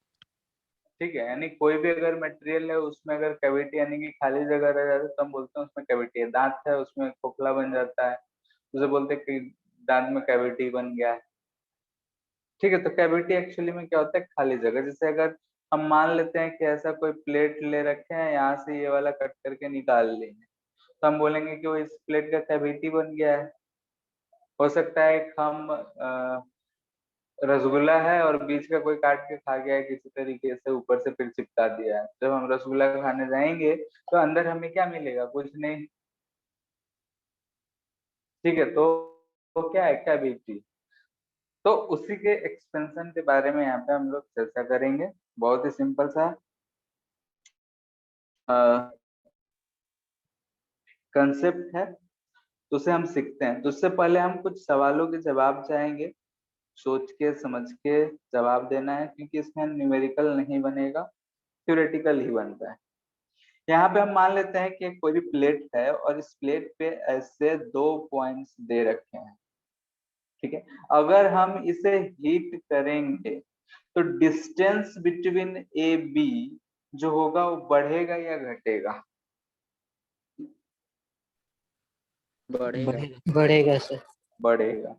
ठीक है, यानी कोई भी अगर मटेरियल है उसमें अगर कैविटी यानी कि खाली जगह रह जाती है तो हम बोलते हैं उसमें कैविटी है। दांत है उसमें खोखला बन जाता है, उसे बोलते हैं कि दांत में कैविटी बन गया है। ठीक है, तो कैविटी एक्चुअली में क्या होता है, खाली जगह। जैसे अगर हम मान लेते हैं कि ऐसा कोई प्लेट ले रखे हैं, यहाँ से ये वाला कट करके निकाल लेंगे, तो हम बोलेंगे कि वो इस प्लेट का कैविटी बन गया है। हो सकता है कि हम रसगुल्ला है और बीच का कोई काट के खा गया है किसी तरीके से, ऊपर से फिर चिपका दिया है, जब हम रसगुल्ला खाने जाएंगे तो अंदर हमें क्या मिलेगा, कुछ नहीं। ठीक है, तो क्या है कैविटी। तो उसी के एक्सपेंशन के बारे में यहाँ पे हम लोग चर्चा करेंगे। बहुत ही सिंपल सा कंसेप्ट है, तो उसे हम सीखते हैं। तो उससे पहले हम कुछ सवालों के जवाब चाहेंगे, सोच के समझ के जवाब देना है, क्योंकि इसमें न्यूमेरिकल नहीं बनेगा, थ्योरेटिकल ही बनता है। यहाँ पे हम मान लेते हैं कि कोई भी प्लेट है और इस प्लेट पे ऐसे 2 पॉइंट्स दे रखे हैं। ठीक है, अगर हम इसे हीट करेंगे तो डिस्टेंस बिटवीन ए बी जो होगा वो बढ़ेगा या घटेगा? बढ़ेगा। बढ़ेगा सर. बढ़ेगा।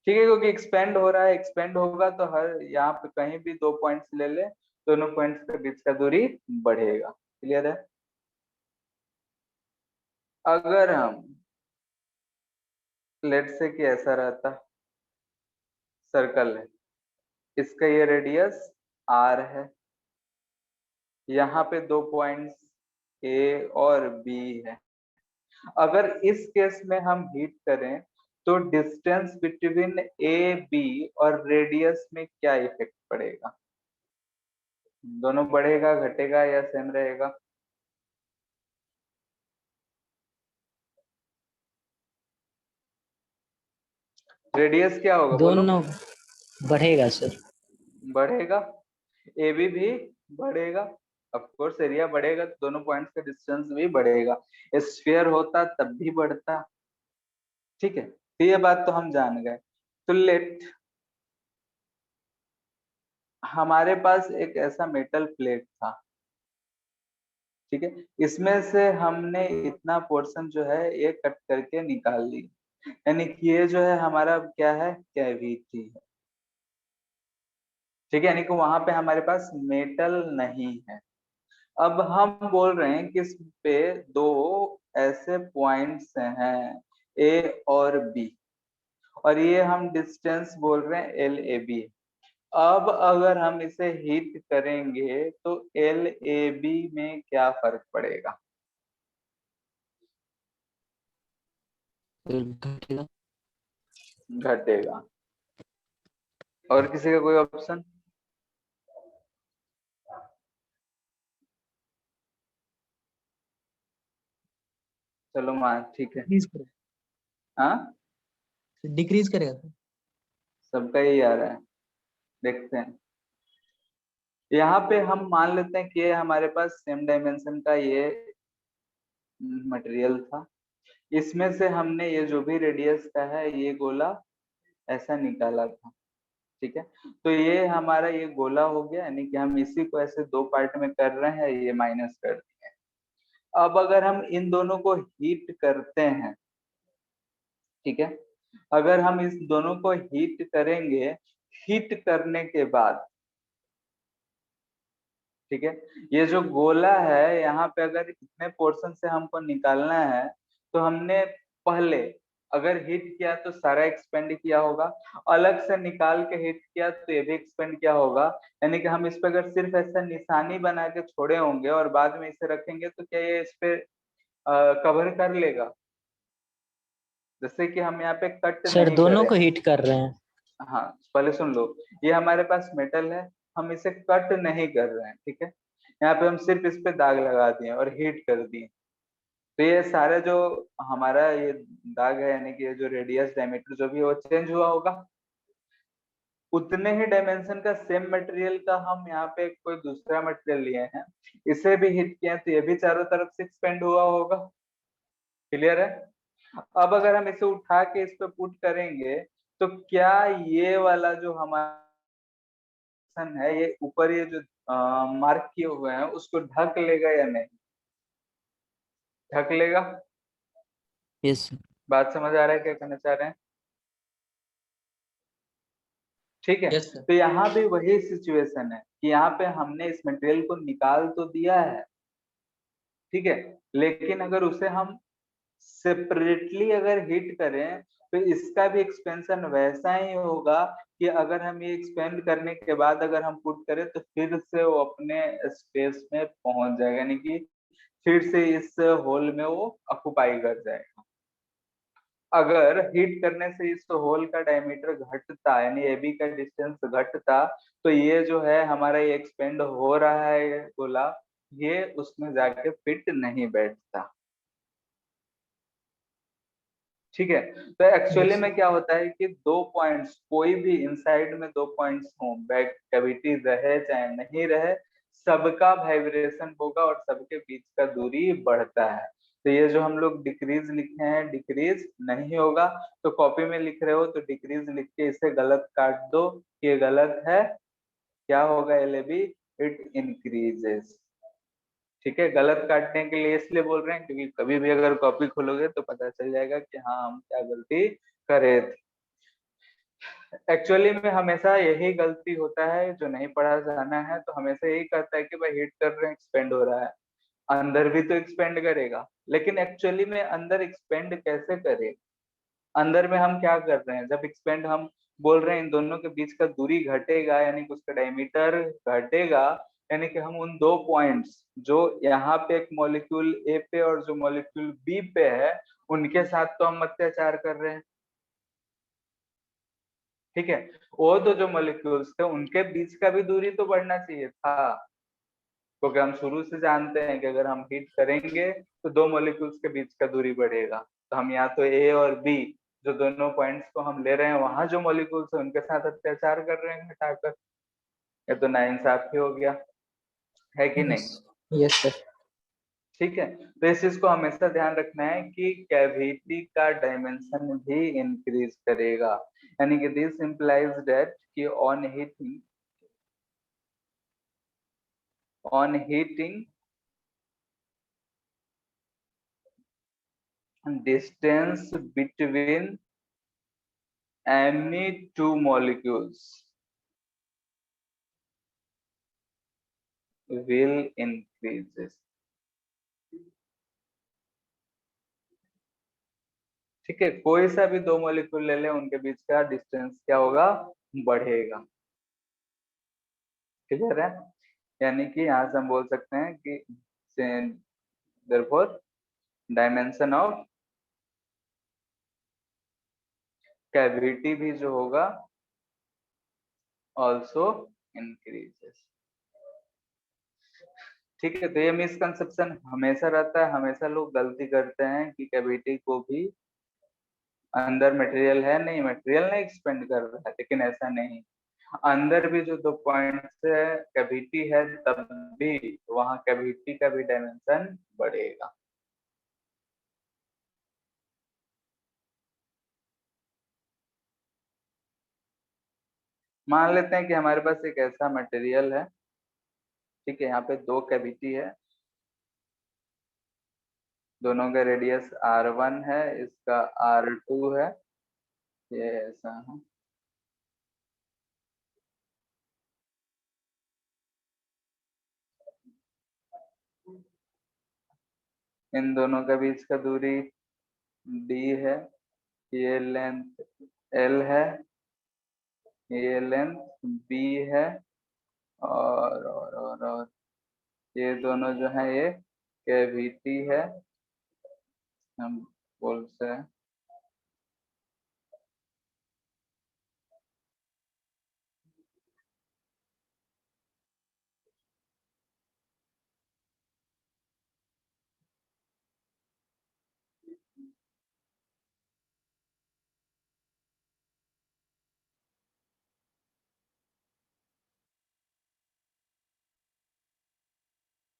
ठीक है, क्योंकि एक्सपेंड हो रहा है, एक्सपेंड होगा तो हर यहाँ पे कहीं भी 2 पॉइंट्स ले ले, दोनों पॉइंट्स के बीच का दूरी बढ़ेगा। क्लियर है? अगर हम लेट से कि ऐसा रहता, सर्कल है, इसका ये रेडियस आर है, यहाँ पे 2 पॉइंट्स ए और बी है। अगर इस केस में हम हीट करें तो डिस्टेंस बिटवीन ए बी और रेडियस में क्या इफेक्ट पड़ेगा? दोनों बढ़ेगा, घटेगा या सेम रहेगा? रेडियस क्या होगा बोलो? दोनों बढ़ेगा सर. बढ़ेगा। ए बी भी बढ़ेगा, ऑफ कोर्स एरिया बढ़ेगा तो दोनों पॉइंट्स का डिस्टेंस भी बढ़ेगा। स्फीयर होता तब भी बढ़ता। ठीक है, तो ये बात तो हम जान गए। तो लेट हमारे पास एक ऐसा मेटल प्लेट था, ठीक है, इसमें से हमने इतना पोर्शन जो है ये कट करके निकाल ली, यानी कि ये जो है हमारा क्या है, कैविटी है। ठीक है, यानी कि वहां पे हमारे पास मेटल नहीं है। अब हम बोल रहे हैं कि इस पे 2 ऐसे पॉइंट्स हैं ए और बी, और ये हम डिस्टेंस बोल रहे हैं एल ए बी। अब अगर हम इसे हीट करेंगे तो एल ए बी में क्या फर्क पड़ेगा? घटेगा। घटेगा। और किसी का कोई ऑप्शन? चलो मान ठीक है। डिक्रीज करेगा, हाँ डिक्रीज करेगा सर। सबका यही आ रहा है, देखते हैं। यहाँ पे हम मान लेते हैं कि ये हमारे पास सेम डायमेंशन का ये मटेरियल था। इसमें से हमने ये जो भी रेडियस का है ये गोला ऐसा निकाला था, ठीक है। तो ये हमारा ये गोला हो गया, यानी कि हम इसी को ऐसे दो पार्ट में कर रहे हैं, ये माइनस कर दिए। अब अगर हम इन दोनों को हीट करते हैं, ठीक है, अगर हम इस दोनों को हीट करेंगे, हीट करने के बाद, ठीक है, ये जो गोला है यहाँ पे अगर इतने पोर्शन से हमको निकालना है तो हमने पहले अगर हीट किया तो सारा एक्सपेंड किया होगा, अलग से निकाल के हीट किया तो ये भी एक्सपेंड किया होगा। यानी कि हम इस पे अगर सिर्फ ऐसा निशानी बना के छोड़े होंगे और बाद में इसे रखेंगे तो क्या ये इस पे कवर कर लेगा? जैसे कि हम यहाँ पे कट सर नहीं दोनों करें। को हिट कर रहे हैं। हाँ पहले सुन लो, ये हमारे पास मेटल है, हम इसे कट नहीं कर रहे हैं, ठीक है। यहाँ पे हम सिर्फ इस पे दाग लगा दिए और हीट कर दिए, तो ये सारे जो हमारा ये दाग है, यानी कि ये जो रेडियस डायमीटर जो भी है वो चेंज हुआ होगा। उतने ही डायमेंशन का सेम मटेरियल का हम यहाँ पे कोई दूसरा मटेरियल लिए हैं, इसे भी हिट किए तो ये भी चारों तरफ से एक्सपेंड हुआ होगा। क्लियर है? अब अगर हम इसे उठा के इस पे पुट करेंगे तो क्या ये वाला जो हमारा है, ये ऊपर ये जो मार्क किए हुए हैं उसको ढक लेगा या नहीं? ढक लेगा। यस बात समझ आ रहा है क्या कहना चाह रहे हैं? ठीक है। Yes sir. तो यहाँ भी वही सिचुएशन है कि यहाँ पे हमने इस मटेरियल को निकाल तो दिया है, ठीक है, लेकिन अगर उसे हम सेपरेटली अगर हिट करें तो इसका भी एक्सपेंशन वैसा ही होगा कि अगर हम ये एक्सपेंड करने के बाद अगर हम पुट करें तो फिर से वो अपने स्पेस में पहुंच जाएगा, यानी कि फिर से इस होल में वो ऑक्युपाई कर जाएगा। अगर हीट करने से इस होल का डायमीटर घटता, यानी एबी का डिस्टेंस घटता, तो ये जो है हमारा ये एक्सपेंड हो रहा है ये गोला, ये उसमें जाके फिट नहीं बैठता, ठीक है। तो एक्चुअली यस में क्या होता है कि दो पॉइंट्स, कोई भी इनसाइड में दो पॉइंट्स हों, बैक कैविटी रहे चाहे नहीं रहे, सबका वाइब्रेशन होगा और सबके बीच का दूरी बढ़ता है। तो ये जो हम लोग डिक्रीज लिखे हैं, डिक्रीज नहीं होगा। तो कॉपी में लिख रहे हो तो डिक्रीज लिख के इसे गलत काट दो, ये गलत है। क्या होगा एलएबी? इट इंक्रीजेस, ठीक है। गलत काटने के लिए इसलिए बोल रहे हैं क्योंकि कभी भी अगर कॉपी खोलोगे तो पता चल जाएगा कि हाँ हम क्या गलती करे थे। एक्चुअली में हमेशा यही गलती होता है, जो नहीं पढ़ा जाना है तो हमेशा यही कहता है कि भाई हिट कर रहे हैं एक्सपेंड हो रहा है, अंदर भी तो एक्सपेंड करेगा, लेकिन एक्चुअली में अंदर एक्सपेंड कैसे करेगा? अंदर में हम क्या कर रहे हैं, जब एक्सपेंड हम बोल रहे हैं इन दोनों के बीच का दूरी घटेगा, यानी कि उसका डायमीटर घटेगा, यानी कि हम उन दो पॉइंट्स जो यहाँ पे एक मॉलिक्यूल ए पे और जो मॉलिक्यूल बी पे है उनके साथ तो हम अत्याचार कर रहे हैं, ठीक है। वो तो जो मॉलिक्यूल्स थे उनके बीच का भी दूरी तो बढ़ना चाहिए था, क्योंकि हम शुरू से जानते हैं कि अगर हम हीट करेंगे तो दो मॉलिक्यूल्स के बीच का दूरी बढ़ेगा। तो हम या तो ए और बी जो दोनों पॉइंट्स को हम ले रहे हैं वहां जो मॉलिक्यूल्स है उनके साथ अत्याचार कर रहे हैं घटाकर, ये तो नाइंसाफी हो गया, है कि यस नहीं? Yes sir. ठीक है। तो इस चीज को हमेशा ध्यान रखना है कि कैविटी का डायमेंशन भी इंक्रीज करेगा, यानी कि दिस इंप्लाइज दैट कि on heating distance between any two molecules will increases, ठीक है। कोई सा भी दो मॉलिक्यूल ले ले उनके बीच का डिस्टेंस क्या होगा? बढ़ेगा। क्लियर है? यानी कि यहाँ से हम बोल सकते हैं कि therefore डायमेंशन ऑफ कैविटी भी जो होगा ऑल्सो इंक्रीजेस, ठीक है, तो ये मिसकंसेप्शन हमेशा रहता है, हमेशा लोग गलती करते हैं कि कैविटी को भी अंदर मटेरियल है, नहीं मटेरियल नहीं एक्सपेंड कर रहा है, लेकिन ऐसा नहीं। अंदर भी जो 2 पॉइंट्स है कैविटी है, तब भी वहां कैविटी का भी डायमेंशन बढ़ेगा। मान लेते हैं कि हमारे पास एक ऐसा मटेरियल है, ठीक है, यहाँ पे 2 कैविटी है, दोनों का रेडियस R1 है, इसका R2 है, ये ऐसा है। इन दोनों के बीच का दूरी D है, ये लेंथ L है, ये लेंथ B है, और ये दोनों जो है ये कैविटी है, हम बोलते हैं।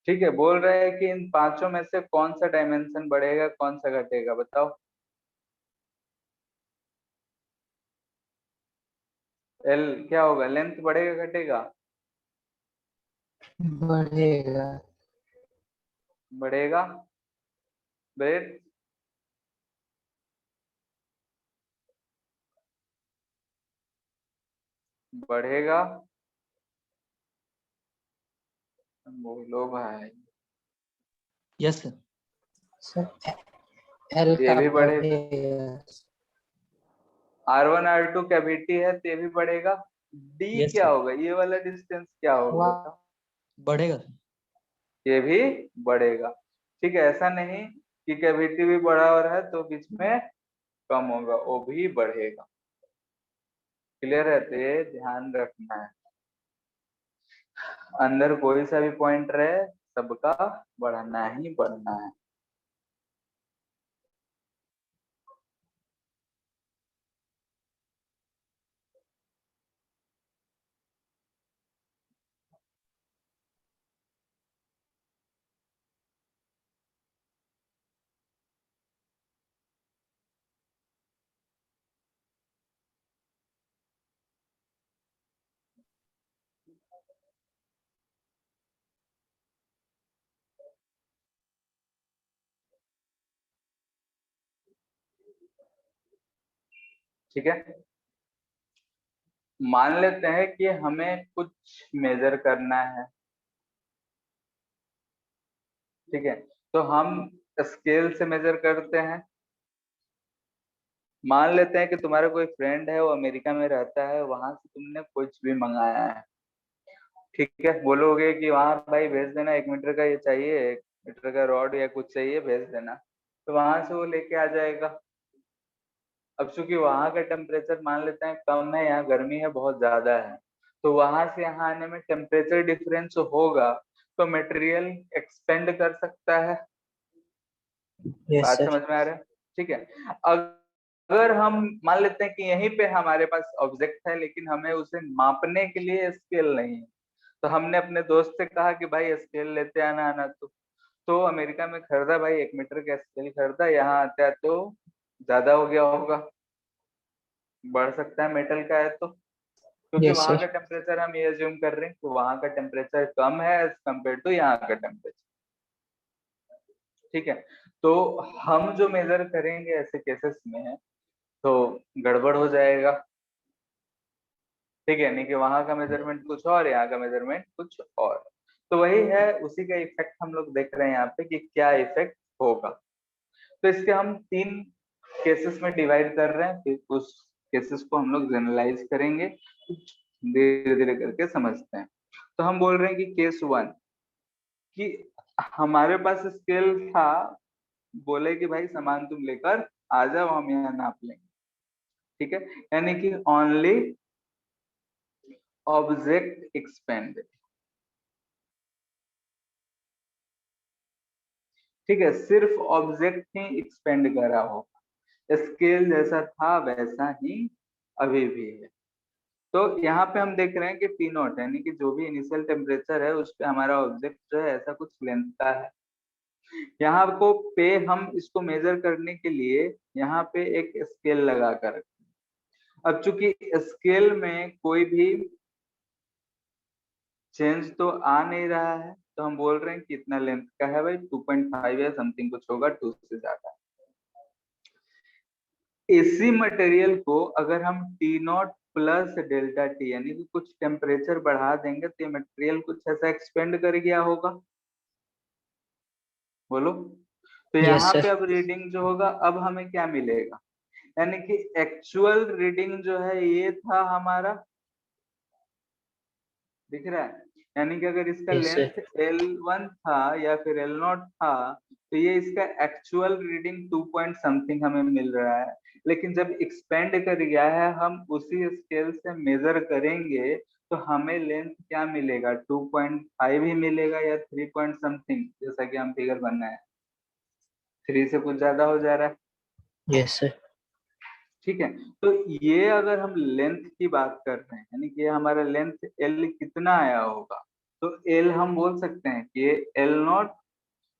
ठीक है, बोल रहे हैं कि इन पांचों में से कौन सा डायमेंशन बढ़ेगा, कौन सा घटेगा, बताओ। एल क्या होगा, लेंथ बढ़ेगा घटेगा? बढ़ेगा। बढ़ेगा। ब्रेड बढ़ेगा। बोलो भाई। Yes sir. सर एल ये का भी बढ़ेगा। बढ़ेगा। R1 R2 कैविटी है तो ये भी बढ़ेगा। डी यस क्या सर, होगा, ये वाला डिस्टेंस क्या होगा वाह। बताओ। बढ़ेगा सर। ये भी बढ़ेगा। ठीक है, ऐसा नहीं कि कैविटी भी बड़ा हो रहा है तो बीच में कम होगा, वो भी बढ़ेगा। क्लियर है, तो ये ध्यान रखना है, अंदर कोई सा भी पॉइंट रहे सबका बढ़ना ही बढ़ना है। ठीक है, मान लेते हैं कि हमें कुछ मेजर करना है, ठीक है, तो हम स्केल से मेजर करते हैं। मान लेते हैं कि तुम्हारा कोई फ्रेंड है, वो अमेरिका में रहता है, वहां से तुमने कुछ भी मंगाया है, ठीक है, बोलोगे कि वहां भाई भेज देना, 1 मीटर का ये चाहिए, 1 मीटर का रॉड या कुछ चाहिए, भेज देना, तो वहां से वो लेके आ जाएगा। अब चूंकि वहां का टेम्परेचर मान लेते हैं कम है, यहाँ गर्मी है बहुत ज्यादा है, तो वहां से यहाँ आने में टेम्परेचर डिफरेंस होगा, तो मटेरियल एक्सपेंड कर सकता है। यस बात सर। समझ में आ रहा है? ठीक है, अगर हम मान लेते हैं कि यहीं पे हमारे पास ऑब्जेक्ट है, लेकिन हमें उसे मापने के लिए स्केल नहीं है, तो हमने अपने दोस्त से कहा कि भाई स्केल लेते आना आना, तो अमेरिका में खरीदा भाई, 1 मीटर का स्केल खरीदा, यहाँ आता है तो ज्यादा हो गया होगा, बढ़ सकता है मेटल का है तो, क्योंकि यस वहां का सर। टेम्परेचर हम ये अज्यूम कर रहे हैं कि वहां का टेम्परेचर कम है एज कम्पेयर टू यहाँ का टेम्परेचर। ठीक है, तो हम जो मेजर करेंगे ऐसे केसेस में तो गड़बड़ हो जाएगा। ठीक है, नहीं कि वहां का मेजरमेंट कुछ और, यहाँ का मेजरमेंट कुछ और, तो वही है, उसी का इफेक्ट हम लोग देख रहे हैं यहाँ पे कि क्या इफेक्ट होगा। तो इसके हम 3 केसेस में डिवाइड कर रहे हैं, फिर उस केसेस को हम लोग जनरलाइज करेंगे, धीरे धीरे करके समझते हैं। तो हम बोल रहे हैं कि केस 1 कि हमारे पास स्केल था, बोले कि भाई सामान तुम लेकर आ जाओ, हम यहाँ नाप लेंगे, ठीक है, यानी कि ओनली ऑब्जेक्ट एक्सपेंड, ठीक है, सिर्फ ऑब्जेक्ट ही एक्सपेंड करा होगा, स्केल जैसा था वैसा ही अभी भी है। तो यहाँ पे हम देख रहे हैं कि टी नॉट यानी कि जो भी इनिशियल टेम्परेचर है उस पे हमारा ऑब्जेक्ट जो है ऐसा कुछ लेंथ का है। यहाँ को पे हम इसको मेजर करने के लिए यहाँ पे एक स्केल लगा कर, अब चूंकि स्केल में कोई भी चेंज तो आ नहीं रहा है तो हम बोल रहे हैं कि इतना लेंथ का है भाई, 2.5 या समथिंग कुछ होगा, 2 से ज्यादा। इसी मटेरियल को अगर हम T not plus delta T यानी कि कुछ टेम्परेचर बढ़ा देंगे तो ये मटेरियल कुछ ऐसा एक्सपेंड कर गया होगा, बोलो। तो Yes, यहाँ sir. पे अब रीडिंग जो होगा अब हमें क्या मिलेगा, यानी कि एक्चुअल रीडिंग जो है ये था हमारा, दिख रहा है, यानी कि अगर इसका Yes, sir. लेंथ L1 था या फिर L0 था तो ये इसका एक्चुअल रीडिंग 2 पॉइंट समथिंग हमें मिल रहा है। लेकिन जब एक्सपेंड कर गया है हम उसी स्केल से मेजर करेंगे तो हमें लेंथ क्या मिलेगा, 2.5 ही मिलेगा या 3 पॉइंट समथिंग, जैसा कि हम फिगर बनाए 3 से कुछ ज्यादा हो जा रहा है। Yes, sir. ठीक है, तो ये अगर हम लेंथ की बात कर रहे हैं यानी कि हमारा लेंथ L कितना आया होगा, तो L हम बोल सकते हैं कि L not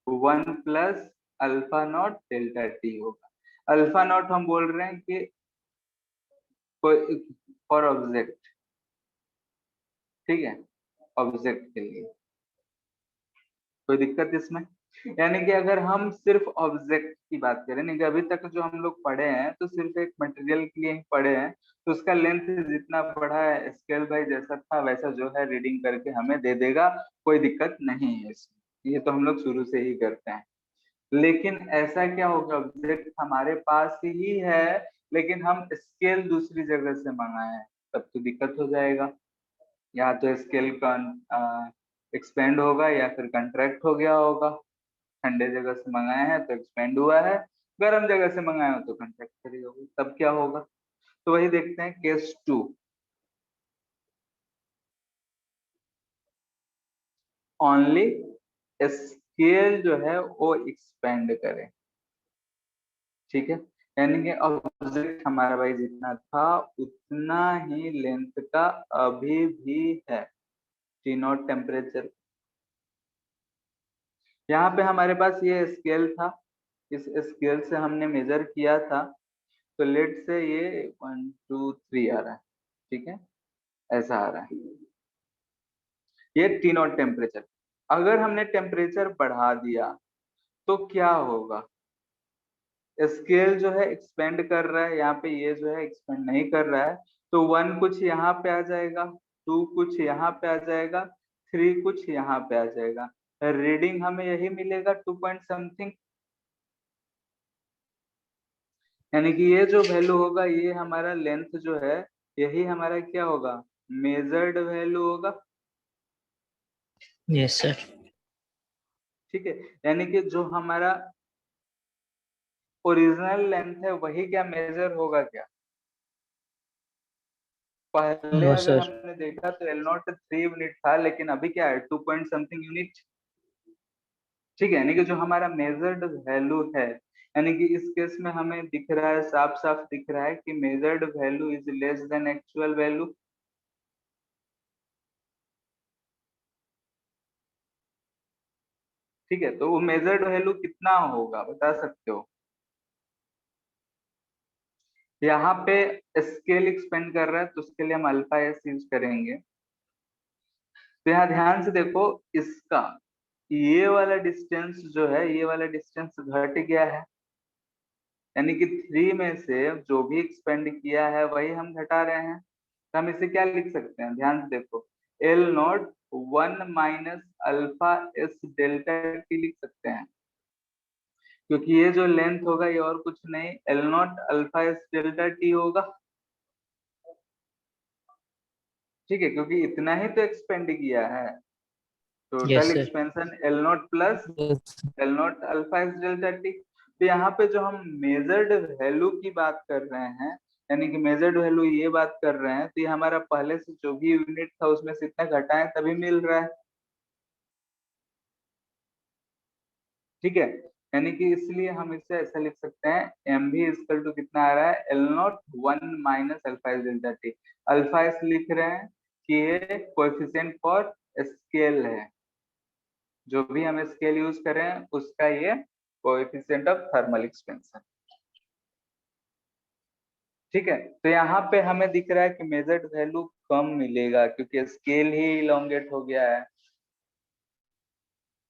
1 plus alpha not delta T होगा। अल्फा नॉट हम बोल रहे हैं कि फॉर ऑब्जेक्ट, ठीक है, ऑब्जेक्ट के लिए कोई दिक्कत इसमें, यानी कि अगर हम सिर्फ ऑब्जेक्ट की बात करें, नहीं कि अभी तक जो हम लोग पढ़े हैं तो सिर्फ एक मटेरियल के लिए ही पढ़े हैं, तो उसका लेंथ जितना बढ़ा है स्केल बाई जैसा था वैसा जो है रीडिंग करके हमें दे देगा, कोई दिक्कत नहीं है इसमें, ये तो हम लोग शुरू से ही करते हैं। लेकिन ऐसा क्या होगा, ऑब्जेक्ट हमारे पास ही है लेकिन हम स्केल दूसरी जगह से मंगाए हैं, तब तो दिक्कत हो जाएगा, या तो स्केल का एक्सपेंड होगा या फिर कंट्रैक्ट हो गया होगा। ठंडे जगह से मंगाए हैं तो एक्सपेंड हुआ है, गर्म जगह से मंगाए हो तो कंट्रैक्ट करेगा, तब क्या होगा। तो वही देखते हैं केस 2, ओनली स्केल जो है वो एक्सपेंड करे, ठीक है, यानी कि ऑब्जेक्ट हमारा भाई जितना था उतना ही लेंथ का अभी भी है, टी नॉट टेम्परेचर। यहाँ पे हमारे पास ये स्केल था, इस स्केल से हमने मेजर किया था, तो लेट से ये 1 2 3 आ रहा है, ठीक है, ऐसा आ रहा है, ये टी नॉट टेम्परेचर। अगर हमने टेम्परेचर बढ़ा दिया तो क्या होगा, स्केल जो है एक्सपेंड कर रहा है, यहाँ पे ये जो है एक्सपेंड नहीं कर रहा है, तो 1 कुछ यहाँ पे आ जाएगा, 2 कुछ यहाँ पे आ जाएगा, 3 कुछ यहाँ पे आ जाएगा, रीडिंग हमें यही मिलेगा 2 पॉइंट समथिंग, यानी कि ये जो वैल्यू होगा ये हमारा लेंथ जो है यही हमारा क्या होगा, मेजर्ड वैल्यू होगा, Yes, sir. ठीक है, यानी कि जो हमारा ओरिजिनल लेंथ है वही क्या मेजर होगा क्या, पहले No, अगर sir. हमने देखा तो L नॉट 3 यूनिट था लेकिन अभी क्या है 2 पॉइंट समथिंग यूनिट, ठीक है, यानी कि जो हमारा मेजर्ड वैल्यू है, यानी कि इस केस में हमें दिख रहा है, साफ साफ दिख रहा है कि measured value is less than actual value, ठीक है, तो वो मेजर्ड वैल्यू कितना होगा बता सकते हो, यहाँ पे स्केल एक्सपेंड कर रहा है तो उसके लिए हम अल्फा एस यूज करेंगे। तो यहाँ ध्यान से देखो, इसका ये वाला डिस्टेंस जो है ये वाला डिस्टेंस घट गया है, यानी कि 3 में से जो भी एक्सपेंड किया है वही हम घटा रहे हैं, तो हम इसे क्या लिख सकते हैं, ध्यान से देखो, L nought 1 minus alpha S delta T लिख सकते हैं, क्योंकि ये जो लेंथ होगा ये और कुछ नहीं L not alpha S delta T होगा, ठीक है, क्योंकि इतना ही तो एक्सपेंड किया है, Yes, total sir. Expansion L not plus Yes. L not alpha S delta T. तो यहाँ पे जो हम मेजर्ड वैल्यू की बात कर रहे हैं, यानी कि मेजर्ड वैल्यू ये बात कर रहे हैं, तो ये हमारा पहले से जो भी यूनिट था उसमें से इतना घटाएं तभी मिल रहा है, ठीक है, यानी कि इसलिए हम इसे ऐसा लिख सकते हैं एम भी इक्वल टू कितना आ रहा है, L nought 1 minus alpha S delta T. Alpha S लिख रहे हैं कि ये कोएफिशिएंट फॉर स्केल है, जो भी हम स्केल यूज कर रहे हैं उसका ये कोएफिशिएंट ऑफ थर्मल एक्सपेंशन। ठीक है, तो यहाँ पे हमें दिख रहा है कि मेजर्ड वैल्यू कम मिलेगा क्योंकि स्केल ही इलोंगेट हो गया है।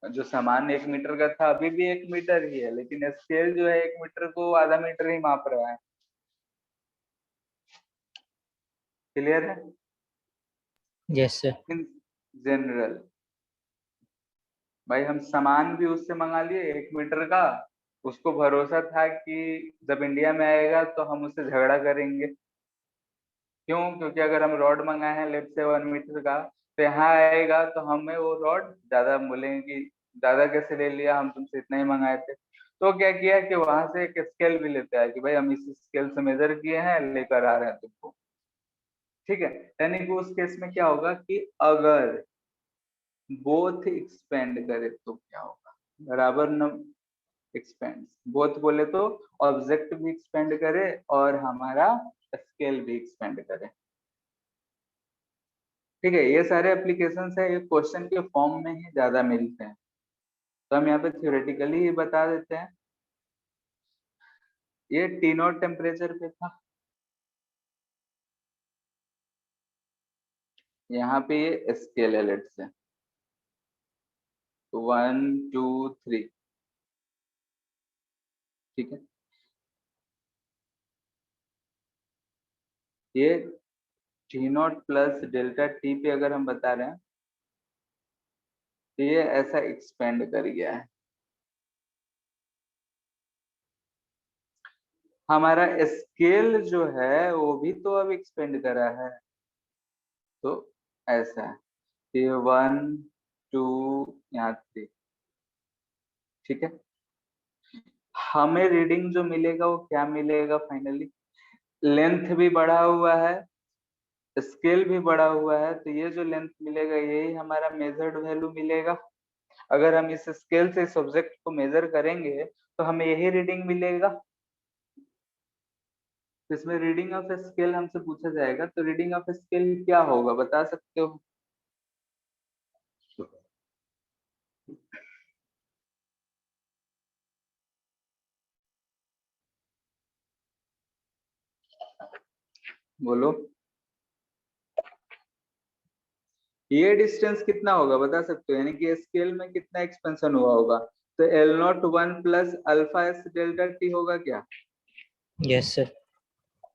जो सामान 1 मीटर का था अभी भी 1 मीटर ही है, लेकिन स्केल जो है 1 मीटर को आधा मीटर ही माप रहा है। क्लियर है? Yes sir. इन जनरल भाई हम सामान भी उससे मंगा लिए 1 मीटर का, उसको भरोसा था कि जब इंडिया में आएगा तो हम उससे झगड़ा करेंगे। क्यों? क्योंकि अगर हम रॉड मंगाए हैं लेफ्ट से 1 मीटर का, तो यहाँ आएगा तो हमें वो रॉड ज्यादा बोलेंगे कि ज्यादा कैसे ले लिया, हम तुमसे इतना ही मंगाए थे। तो क्या किया कि वहां से एक स्केल भी लेते हैं कि भाई हम इस स्केल से मेजर किए हैं, लेकर आ रहे हैं तुमको। ठीक है, यानी कि उस केस में क्या होगा कि अगर बोथ एक्सपेंड करे तो क्या होगा, बराबर न एक्सपेंड, बोथ बोले तो ऑब्जेक्ट भी एक्सपेंड करे और हमारा स्केल भी एक्सपेंड करे। ठीक है, ये सारे एप्लीकेशंस है, ये क्वेश्चन के फॉर्म में ही ज्यादा मिलते हैं, तो हम यहाँ पे थ्योरेटिकली ही बता देते हैं। ये टी नॉट टेम्परेचर पे था, यहाँ पे ये स्केल है लेट से 1 2 3। ठीक है, ये T not plus delta T पे अगर हम बता रहे हैं तो ये ऐसा एक्सपेंड कर गया है। हमारा स्केल जो है वो भी तो अब एक्सपेंड करा है, तो ऐसा है, ये 1 2 यहाँ 3। ठीक है, हमें रीडिंग जो मिलेगा वो क्या मिलेगा फाइनली, लेंथ भी बढ़ा हुआ है, स्केल भी बढ़ा हुआ है, तो ये जो लेंथ मिलेगा यही हमारा मेजर्ड वैल्यू मिलेगा। अगर हम इस स्केल से इस ऑब्जेक्ट को मेजर करेंगे तो हमें यही रीडिंग मिलेगा। इसमें रीडिंग ऑफ स्केल हमसे पूछा जाएगा, तो रीडिंग ऑफ स्केल क्या होगा बता सकते हो? बोलो, ये डिस्टेंस कितना होगा बता सकते हो, यानी कि स्केल में कितना एक्सपेंशन हुआ होगा, तो L nought 1 plus alpha S delta T होगा क्या? Yes sir.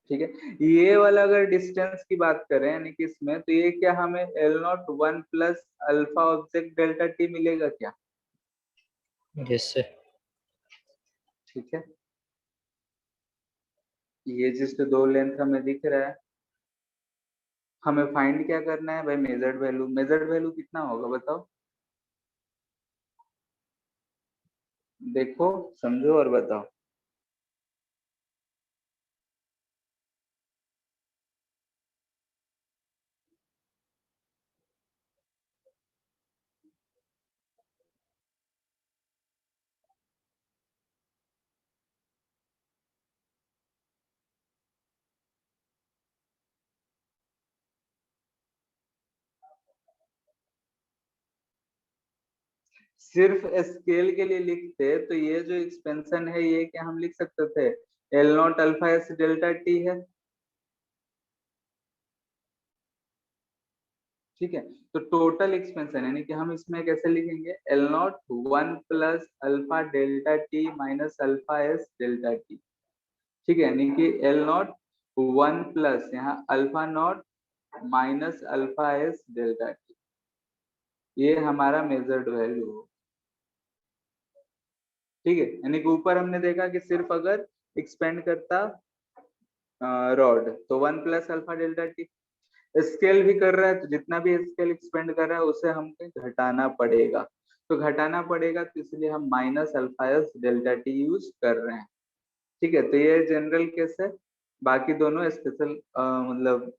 ठीक है, ये वाला अगर डिस्टेंस की बात करें यानी कि इसमें, तो ये क्या हमें L nought 1 plus alpha object delta T मिलेगा क्या? Yes sir. ठीक है, ये जिस दो लेंथ हमें दिख रहा है, हमें फाइंड क्या करना है भाई, मेजर्ड वैल्यू। मेजर्ड वैल्यू कितना होगा बताओ, देखो समझो और बताओ। सिर्फ स्केल के लिए लिखते तो ये जो एक्सपेंशन है ये क्या हम लिख सकते थे, L not alpha S delta T है। ठीक है, तो टोटल एक्सपेंशन यानी कि हम इसमें कैसे लिखेंगे, L nought 1 plus alpha delta T minus alpha S delta t. ठीक है, यानी कि एल नॉट 1 प्लस यहाँ alpha not minus alpha S delta t, ये हमारा मेजर्ड वैल्यू हो। ठीक है, यानी कि ऊपर हमने देखा कि सिर्फ अगर एक्सपेंड करता रॉड तो 1 plus alpha delta T, scale भी कर रहा है तो जितना भी स्केल एक्सपेंड कर रहा है उसे हमको घटाना पड़ेगा, तो घटाना पड़ेगा तो इसलिए हम minus alpha S delta T use कर रहे हैं। ठीक है, तो ये जनरल केस है, बाकी दोनों स्पेशल मतलब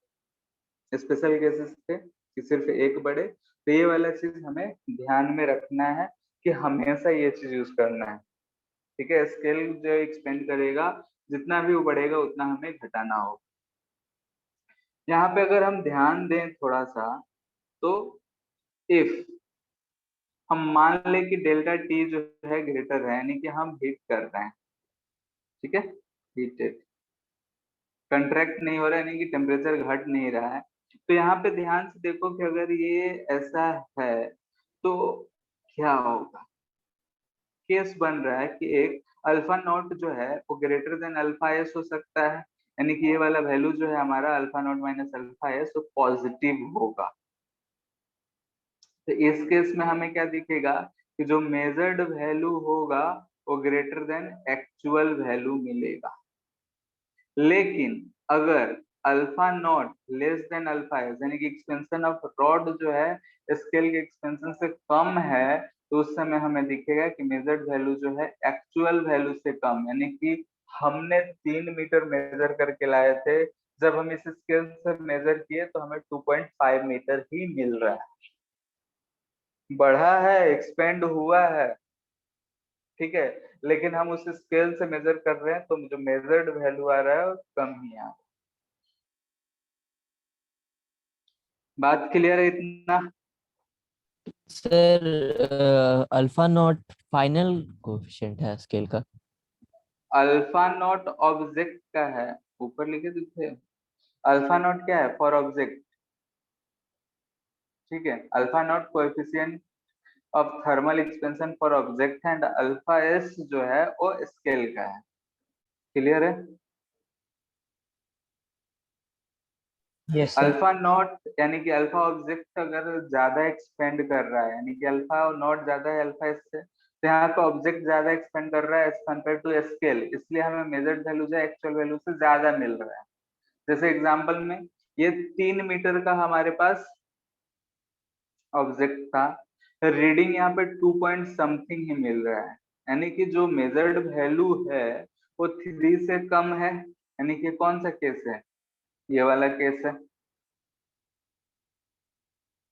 स्पेशल केसेस थे कि सिर्फ एक बड़े, तो ये वाला चीज हमें ध्यान में रखना है कि हमेशा ये चीज यूज करना है। ठीक है, स्केल जो एक्सपेंड करेगा जितना भी वो बढ़ेगा उतना हमें घटाना होगा। यहाँ पे अगर हम ध्यान दें थोड़ा सा, तो इफ हम मान लें कि डेल्टा टी जो है ग्रेटर है, यानी कि हम हीट कर रहे हैं, ठीक है, हीटेड, कंट्रैक्ट नहीं हो रहा है, यानी कि टेम्परेचर घट नहीं रहा है। तो यहाँ पे ध्यान से देखो कि अगर ये ऐसा है तो क्या होगा। केस बन रहा है कि एक अल्फा नॉट जो है वो ग्रेटर देन अल्फा एस हो सकता है, यानी कि ये वाला वैल्यू जो है हमारा alpha not minus alpha S वो पॉजिटिव होगा। तो इस केस में हमें क्या दिखेगा कि जो मेजर्ड वैल्यू होगा वो ग्रेटर देन एक्चुअल वैल्यू मिलेगा। लेकिन अगर alpha not less than alpha S, यानी कि एक्सपेंशन ऑफ रॉड जो है स्केल के एक्सपेंशन से कम है, तो उस समय हमें दिखेगा कि मेजर्ड वैल्यू जो है एक्चुअल वैल्यू से कम, यानी कि हमने 3 मीटर मेजर करके लाए थे, जब हम इस स्केल से मेजर किए तो हमें 2.5 मीटर ही मिल रहा है। बढ़ा है, एक्सपेंड हुआ है, ठीक है, लेकिन हम उस स्केल से मेजर कर रहे हैं तो जो मेजर्ड वैल्यू आ रहा है वो कम ही आ रहा है। बात क्लियर है इतना? Sir alpha not final coefficient है स्केल का। अल्फा नॉट ऑब्जेक्ट का है, ऊपर लिखे थे। अल्फा नॉट क्या है? फॉर ऑब्जेक्ट, ठीक है। Alpha not coefficient of thermal expansion for object and alpha S जो है वो स्केल का है। क्लियर है? Yes sir. अल्फा नॉट यानी कि अल्फा ऑब्जेक्ट अगर ज्यादा एक्सपेंड कर रहा है, यानी कि अल्फा नॉट ज्यादा है अल्फा एस से, तो यहाँ पे ऑब्जेक्ट ज्यादा एक्सपेंड कर रहा है एज कम्पेयर टू स्केल, इसलिए हमें मेजर्ड वैल्यू जो एक्चुअल वैल्यू से ज्यादा मिल रहा है। जैसे एग्जांपल में ये 3 मीटर का हमारे पास ऑब्जेक्ट था, रीडिंग यहाँ पे 2 पॉइंट समथिंग ही मिल रहा है, यानी कि जो मेजर्ड वैल्यू है वो 3 से कम है, यानी कि कौन सा केस है? ये वाला केस है,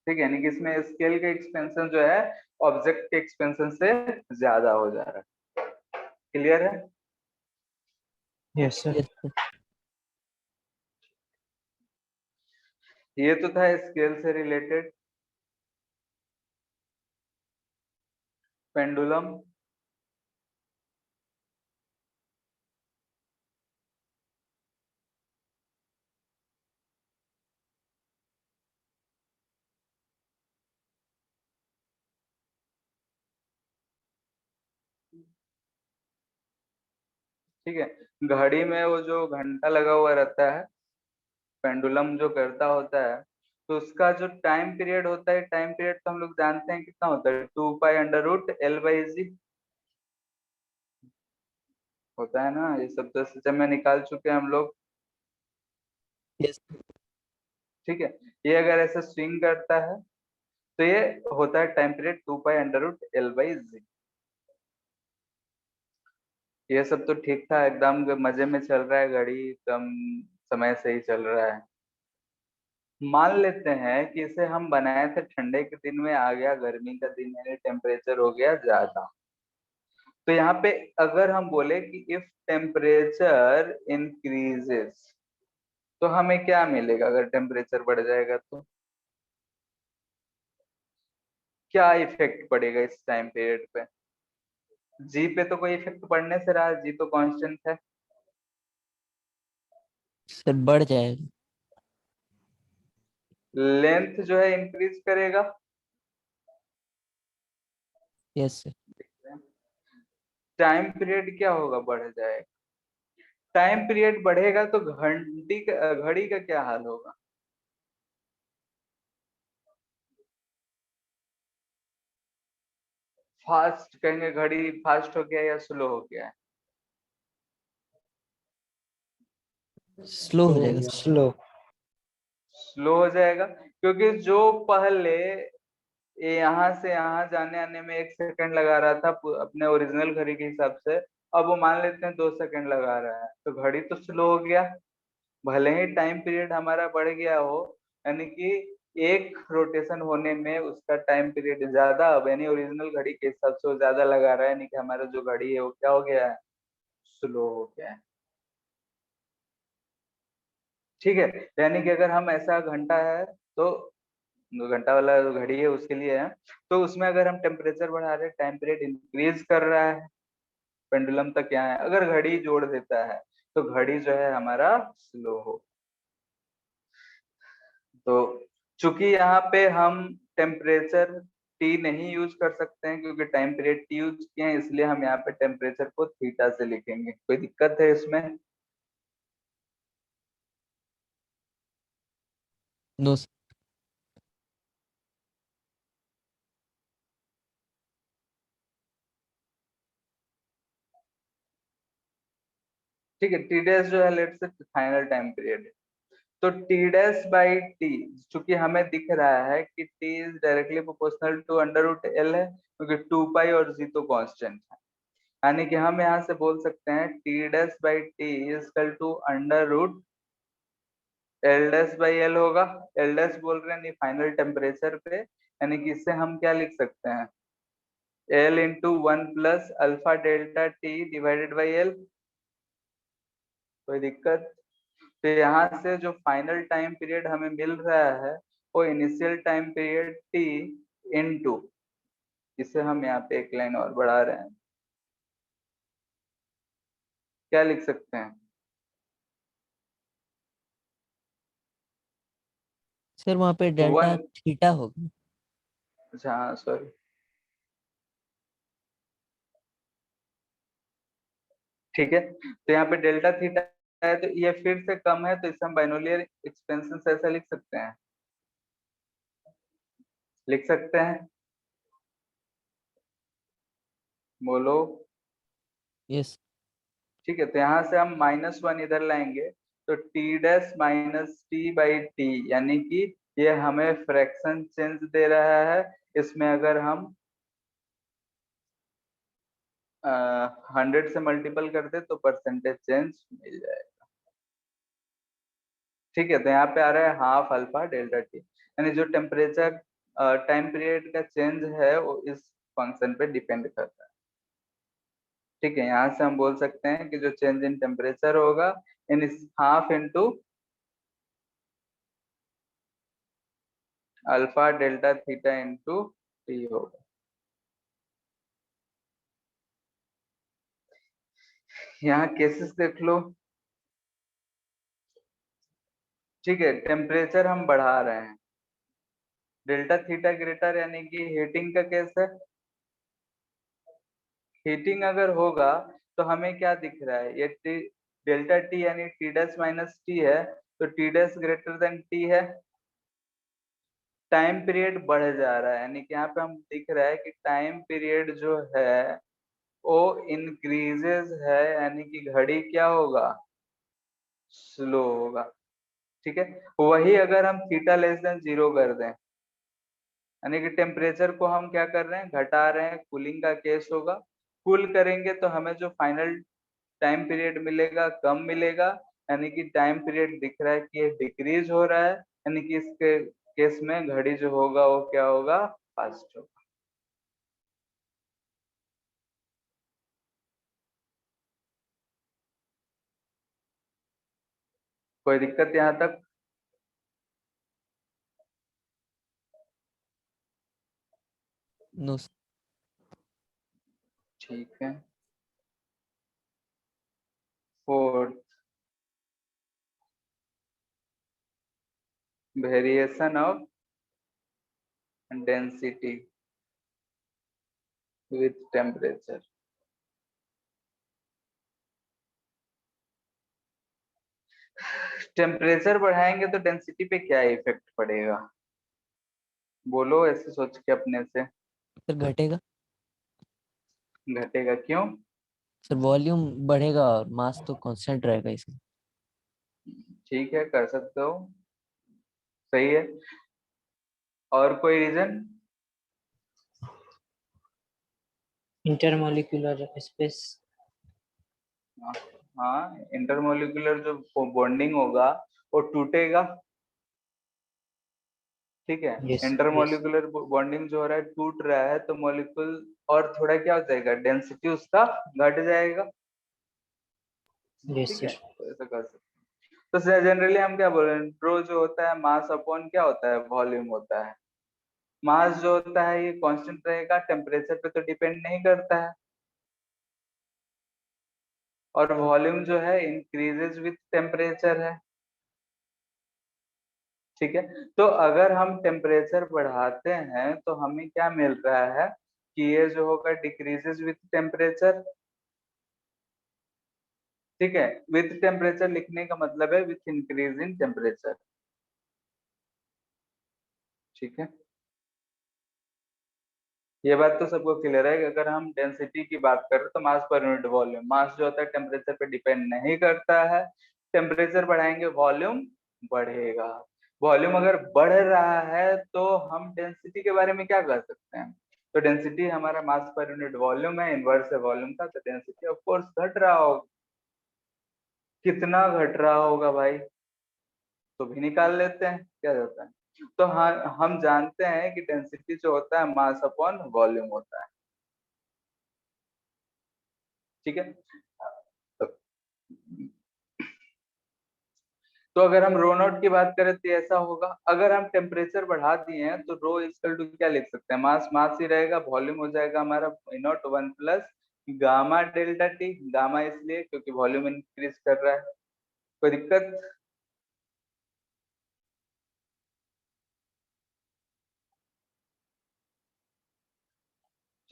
ठीक है। यानी कि इसमें स्केल का एक्सपेंशन जो है ऑब्जेक्ट के एक्सपेंशन से ज्यादा हो जा रहा है। क्लियर है? Yes sir. यस ये तो था स्केल से रिलेटेड। पेंडुलम, ठीक है। घड़ी में वो जो घंटा लगा हुआ रहता है, पेंडुलम जो करता होता है, तो उसका जो टाइम पीरियड होता है, टाइम पीरियड तो हम लोग जानते हैं कितना होता है, 2 पाई अंडर रूट L/g होता है ना। ये सब तो सिस्टम में निकाल चुके हैं हम लोग, यस ठीक है। ये अगर ऐसे स्विंग करता है तो ये होता है time period 2 pi under root L/g। ये सब तो ठीक था, एकदम मजे में चल रहा है, घड़ी एकदम समय से ही चल रहा है। मान लेते हैं कि इसे हम बनाए थे ठंडे के दिन में, आ गया गर्मी का दिन, यानी टेम्परेचर हो गया ज्यादा। तो यहाँ पे अगर हम बोले कि इफ टेम्परेचर इंक्रीजेस, तो हमें क्या मिलेगा अगर टेम्परेचर बढ़ जाएगा तो? क्या इफेक्ट पड़ेगा इस टाइम पीरियड पे? जी पे तो कोई इफेक्ट पड़ने से रहा, जी तो कांस्टेंट है। सर बढ़ जाएगा। लेंथ जो है इंक्रीज करेगा। Yes sir. टाइम पीरियड क्या होगा? बढ़ जाएगा। टाइम पीरियड बढ़ेगा तो घड़ी का क्या हाल होगा? फास्ट कहेंगे, घड़ी फास्ट हो गया या स्लो हो गया है? स्लो हो जाएगा सर। स्लो। स्लो हो जाएगा, क्योंकि जो पहले ये यहाँ से यहाँ जाने आने में 1 सेकंड लगा रहा था अपने ओरिजिनल घड़ी के हिसाब से, अब वो मान लेते हैं 2 सेकंड लगा रहा है, तो घड़ी तो स्लो हो गया। भले ही टाइम पीरियड हमारा बढ़ गया हो, यानी कि एक रोटेशन होने में उसका टाइम पीरियड ज्यादा, अब यानी ओरिजिनल घड़ी के हिसाब से वो ज्यादा लगा रहा है, यानी कि हमारा जो घड़ी है वो क्या हो गया है, स्लो हो गया है। ठीक है, यानी कि अगर हम ऐसा घंटा है तो घंटा वाला जो घड़ी है उसके लिए है, तो उसमें अगर हम टेम्परेचर बढ़ा रहे हैं, टाइम पीरियड इंक्रीज कर रहा है पेंडुलम तक यहाँ है, अगर घड़ी जोड़ देता है तो घड़ी जो है हमारा स्लो हो। तो चूंकि यहाँ पे हम टेम्परेचर टी नहीं यूज कर सकते हैं क्योंकि टाइम पीरियड टी यूज किए हैं, इसलिए हम यहाँ पे टेम्परेचर को थीटा से लिखेंगे। कोई दिक्कत है इसमें? नो। ठीक है, टी डैश जो है let's say final time period है, तो टी डैश बाई टी, चूंकि हमें दिख रहा है कि T is directly proportional to under root L है, क्योंकि 2 पाई और जी तो कांस्टेंट है, यानी कि हम यहाँ से बोल सकते हैं T dash by T is equal to under root L dash by L होगा। एल डैश बोल रहे हैं नहीं फाइनल टेम्परेचर पे, यानी कि इससे हम क्या लिख सकते हैं, L into 1 + alpha delta T divided by L. कोई दिक्कत? तो यहाँ से जो फाइनल टाइम पीरियड हमें मिल रहा है वो initial time period T into, इसे हम यहाँ पे एक लाइन और बढ़ा रहे हैं, क्या लिख सकते हैं, सर वहाँ पे डेल्टा 1, थीटा होगा। अच्छा हाँ सॉरी, ठीक है, तो यहाँ पे डेल्टा थीटा है तो ये फिर से कम है, तो इसे हम बाइनोमियल एक्सपेंशन से ऐसा लिख सकते हैं, लिख सकते हैं, बोलो। यस। ठीक है, तो यहाँ से हम -1 इधर लाएंगे, तो T dash minus T by T, यानी कि ये हमें फ्रैक्शन चेंज दे रहा है। इसमें अगर हम 100 से मल्टीपल कर दे तो परसेंटेज चेंज मिल जाएगा। ठीक है, तो यहाँ पे आ रहा है हाफ अल्फा डेल्टा टी, यानी जो टेम्परेचर टाइम पीरियड का चेंज है वो इस फंक्शन पे डिपेंड करता है। ठीक है, यहाँ से हम बोल सकते हैं कि जो चेंज इन टेम्परेचर होगा in half into alpha delta theta into T होगा। यहाँ केसेस देख लो। ठीक है, टेम्परेचर हम बढ़ा रहे हैं, डेल्टा थीटा ग्रेटर यानी कि हीटिंग का केस है। हीटिंग अगर होगा तो हमें क्या दिख रहा है, ये टी डेल्टा टी यानी टी डैश माइनस टी है, तो T dash greater than T है, टाइम पीरियड बढ़ जा रहा है, यानी कि यहाँ पे हम दिख रहा है कि टाइम पीरियड जो है वो इंक्रीजेस है, यानी कि घड़ी क्या होगा, स्लो होगा। ठीक है, वही अगर हम थीटा लेस देन 0 कर दें, यानी कि टेम्परेचर को हम क्या कर रहे हैं, घटा रहे हैं, कूलिंग का केस होगा, कूल करेंगे तो हमें जो फाइनल टाइम पीरियड मिलेगा कम मिलेगा, यानी कि टाइम पीरियड दिख रहा है कि ये डिक्रीज हो रहा है, यानी कि इसके केस में घड़ी जो होगा वो क्या होगा, फास्ट होगा। कोई दिक्कत यहाँ तक? नो। ठीक है, fourth, variation of density with temperature. Temperature बढ़ाएंगे तो डेंसिटी पे क्या इफेक्ट पड़ेगा, बोलो ऐसे सोच के अपने से। सर घटेगा। घटेगा क्यों? सर वॉल्यूम बढ़ेगा और मास तो कांस्टेंट रहेगा इसमें। ठीक है, कर सकते हो, सही है। और कोई रीजन? Intermolecular space. हाँ, इंटरमोलिकुलर जो बॉन्डिंग होगा वो टूटेगा। ठीक है। Yes, yes. इंटरमोलिकुलर बॉन्डिंग जो हो रहा है टूट रहा है, तो मॉलिक्यूल और थोड़ा क्या हो जाएगा, डेंसिटी उसका घट जाएगा। Yes, ठीक sir. है, तो ऐसा कर सकते हैं। तो जनरली हम क्या बोल रहे हैं, ड्रो जो होता है मास अपॉन क्या होता है, वॉल्यूम होता है। मास जो होता है ये कांस्टेंट रहेगा, टेम्परेचर पे तो डिपेंड नहीं करता है। और वॉल्यूम जो है इंक्रीजेज विथ टेम्परेचर है। ठीक है, तो अगर हम टेम्परेचर बढ़ाते हैं तो हमें क्या मिल रहा है कि ये जो होगा डिक्रीजेज विथ टेम्परेचर। ठीक है, विथ टेम्परेचर लिखने का मतलब है विथ इंक्रीज इन टेम्परेचर। ठीक है, ये बात तो सबको क्लियर है कि अगर हम डेंसिटी की बात करें तो मास पर यूनिट वॉल्यूम, मास जो होता है टेम्परेचर पे डिपेंड नहीं करता है। टेम्परेचर बढ़ाएंगे वॉल्यूम बढ़ेगा। वॉल्यूम अगर बढ़ रहा है तो हम डेंसिटी के बारे में क्या कर सकते हैं, तो डेंसिटी हमारा मास पर यूनिट वॉल्यूम है, इनवर्स है वॉल्यूम का, तो डेंसिटी ऑफ कोर्स घट रहा होगा। कितना घट रहा होगा भाई, तो भी निकाल लेते हैं क्या जाता है। तो हाँ, हम जानते हैं कि डेंसिटी जो होता है मास अपॉन वॉल्यूम होता है। ठीक है, तो अगर हम रो नॉट की बात करें तो ऐसा होगा, अगर हम टेम्परेचर बढ़ा दिए हैं तो रो इक्वल टू क्या लिख सकते हैं, मास मास ही रहेगा, वॉल्यूम हो जाएगा हमारा not 1 plus gamma delta T. Gamma इसलिए क्योंकि वॉल्यूम इंक्रीज कर रहा है। कोई दिक्कत?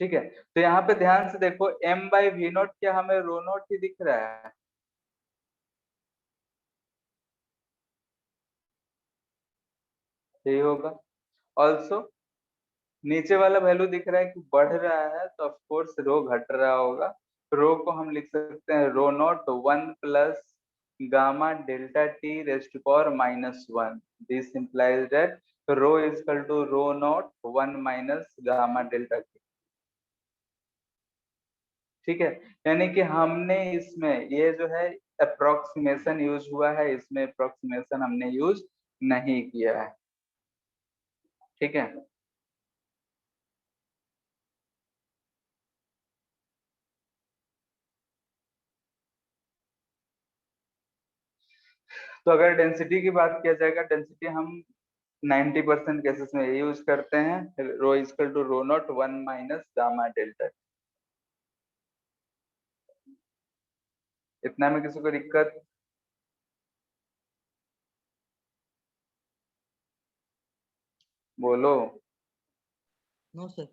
ठीक है, तो यहाँ पे ध्यान से देखो m बाई वी नॉट, क्या हमें रो नॉट ही दिख रहा है? यही होगा। ऑल्सो नीचे वाला वैल्यू दिख रहा है कि बढ़ रहा है, तो ऑफ कोर्स रो घट रहा होगा। रो को हम लिख सकते हैं rho nought 1 plus gamma delta t raised to power -1। This implies that rho is equal to rho nought 1 minus gamma delta t. ठीक है, यानी कि हमने इसमें ये जो है अप्रोक्सीमेशन यूज हुआ है, इसमें अप्रोक्सीमेशन हमने यूज नहीं किया है। ठीक है, तो अगर डेंसिटी की बात किया जाएगा, डेंसिटी हम 90% केसेस में ये यूज करते हैं, rho equal to rho nought 1 minus gamma delta. इतना में किसी को दिक्कत? बोलो। No sir.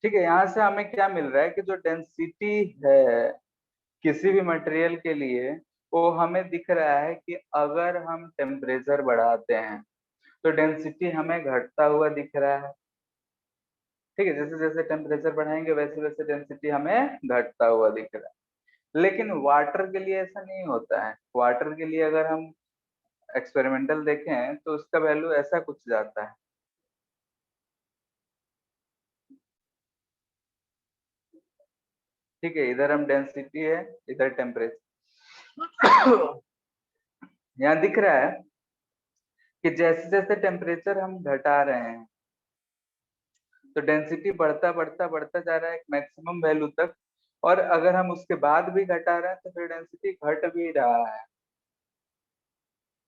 ठीक है, यहाँ से हमें क्या मिल रहा है कि जो डेंसिटी है किसी भी मटेरियल के लिए, वो हमें दिख रहा है कि अगर हम टेम्परेचर बढ़ाते हैं तो डेंसिटी हमें घटता हुआ दिख रहा है। ठीक है, जैसे जैसे टेम्परेचर बढ़ाएंगे वैसे वैसे डेंसिटी हमें घटता हुआ दिख रहा है। लेकिन वाटर के लिए ऐसा नहीं होता है। वाटर के लिए अगर हम एक्सपेरिमेंटल देखें तो उसका वैल्यू ऐसा कुछ जाता है। ठीक है, इधर हम डेंसिटी है, इधर टेम्परेचर। यहाँ दिख रहा है कि जैसे जैसे टेम्परेचर हम घटा रहे हैं तो डेंसिटी बढ़ता बढ़ता बढ़ता जा रहा है एक मैक्सिमम वैल्यू तक, और अगर हम उसके बाद भी घटा रहे हैं तो फिर डेंसिटी घट भी रहा है।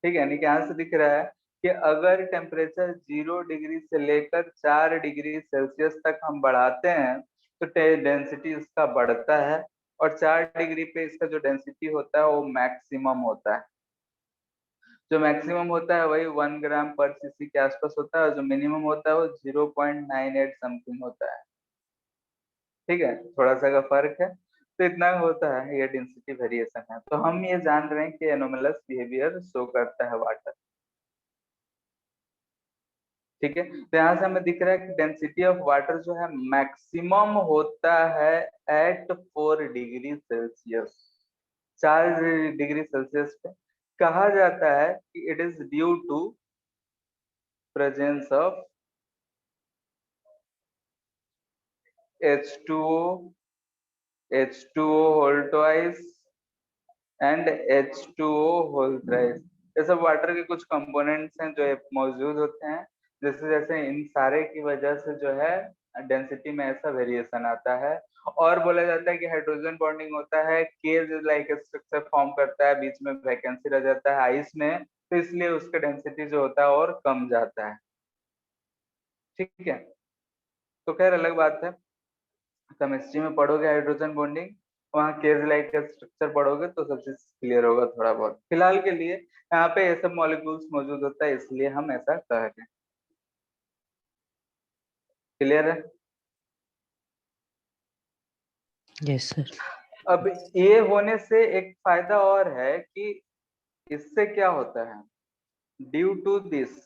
ठीक है, यानी कि यहाँ से दिख रहा है कि अगर टेम्परेचर 0 डिग्री से लेकर 4 डिग्री सेल्सियस तक हम बढ़ाते हैं तो डेंसिटी इसका बढ़ता है, और 4 डिग्री पे इसका जो डेंसिटी होता है वो मैक्सिमम होता है। जो मैक्सिमम होता है वही 1 ग्राम पर सीसी के आसपास होता है, और जो मिनिमम होता है वो 0.98 समथिंग होता है। ठीक है, थोड़ा सा का फर्क है, तो इतना होता है, ये डेंसिटी वेरिएशन है। तो हम ये जान रहे हैं कि एनोमलस बिहेवियर शो करता है वाटर। ठीक है, तो यहाँ से हमें दिख रहा है कि डेंसिटी ऑफ वाटर जो है मैक्सिमम होता है at 4 degree Celsius, 4 degree Celsius पे। कहा जाता है कि it is due to presence of H2O, H2O whole twice and H2O whole thrice. ये सब वाटर के कुछ कंपोनेंट्स हैं जो मौजूद होते हैं, जैसे जैसे इन सारे की वजह से जो है डेंसिटी में ऐसा वेरिएशन आता है। और बोला जाता है कि हाइड्रोजन बॉन्डिंग होता है, केज लाइक स्ट्रक्चर फॉर्म करता है, बीच में वैकेंसी रह जाता है आइस में, तो इसलिए उसका डेंसिटी जो होता है और कम जाता है। ठीक है, तो खैर अलग बात है, केमिस्ट्री में पढ़ोगे हाइड्रोजन बॉन्डिंग, वहाँ केज लाइक स्ट्रक्चर पढ़ोगे तो सब चीज क्लियर होगा थोड़ा बहुत। फिलहाल के लिए यहाँ पे ये सब मॉलिक्यूल्स मौजूद होता है, इसलिए हम ऐसा कह रहे हैं। क्लियर है? Yes sir. अब ये होने से एक फायदा और है कि इससे क्या होता है, due to this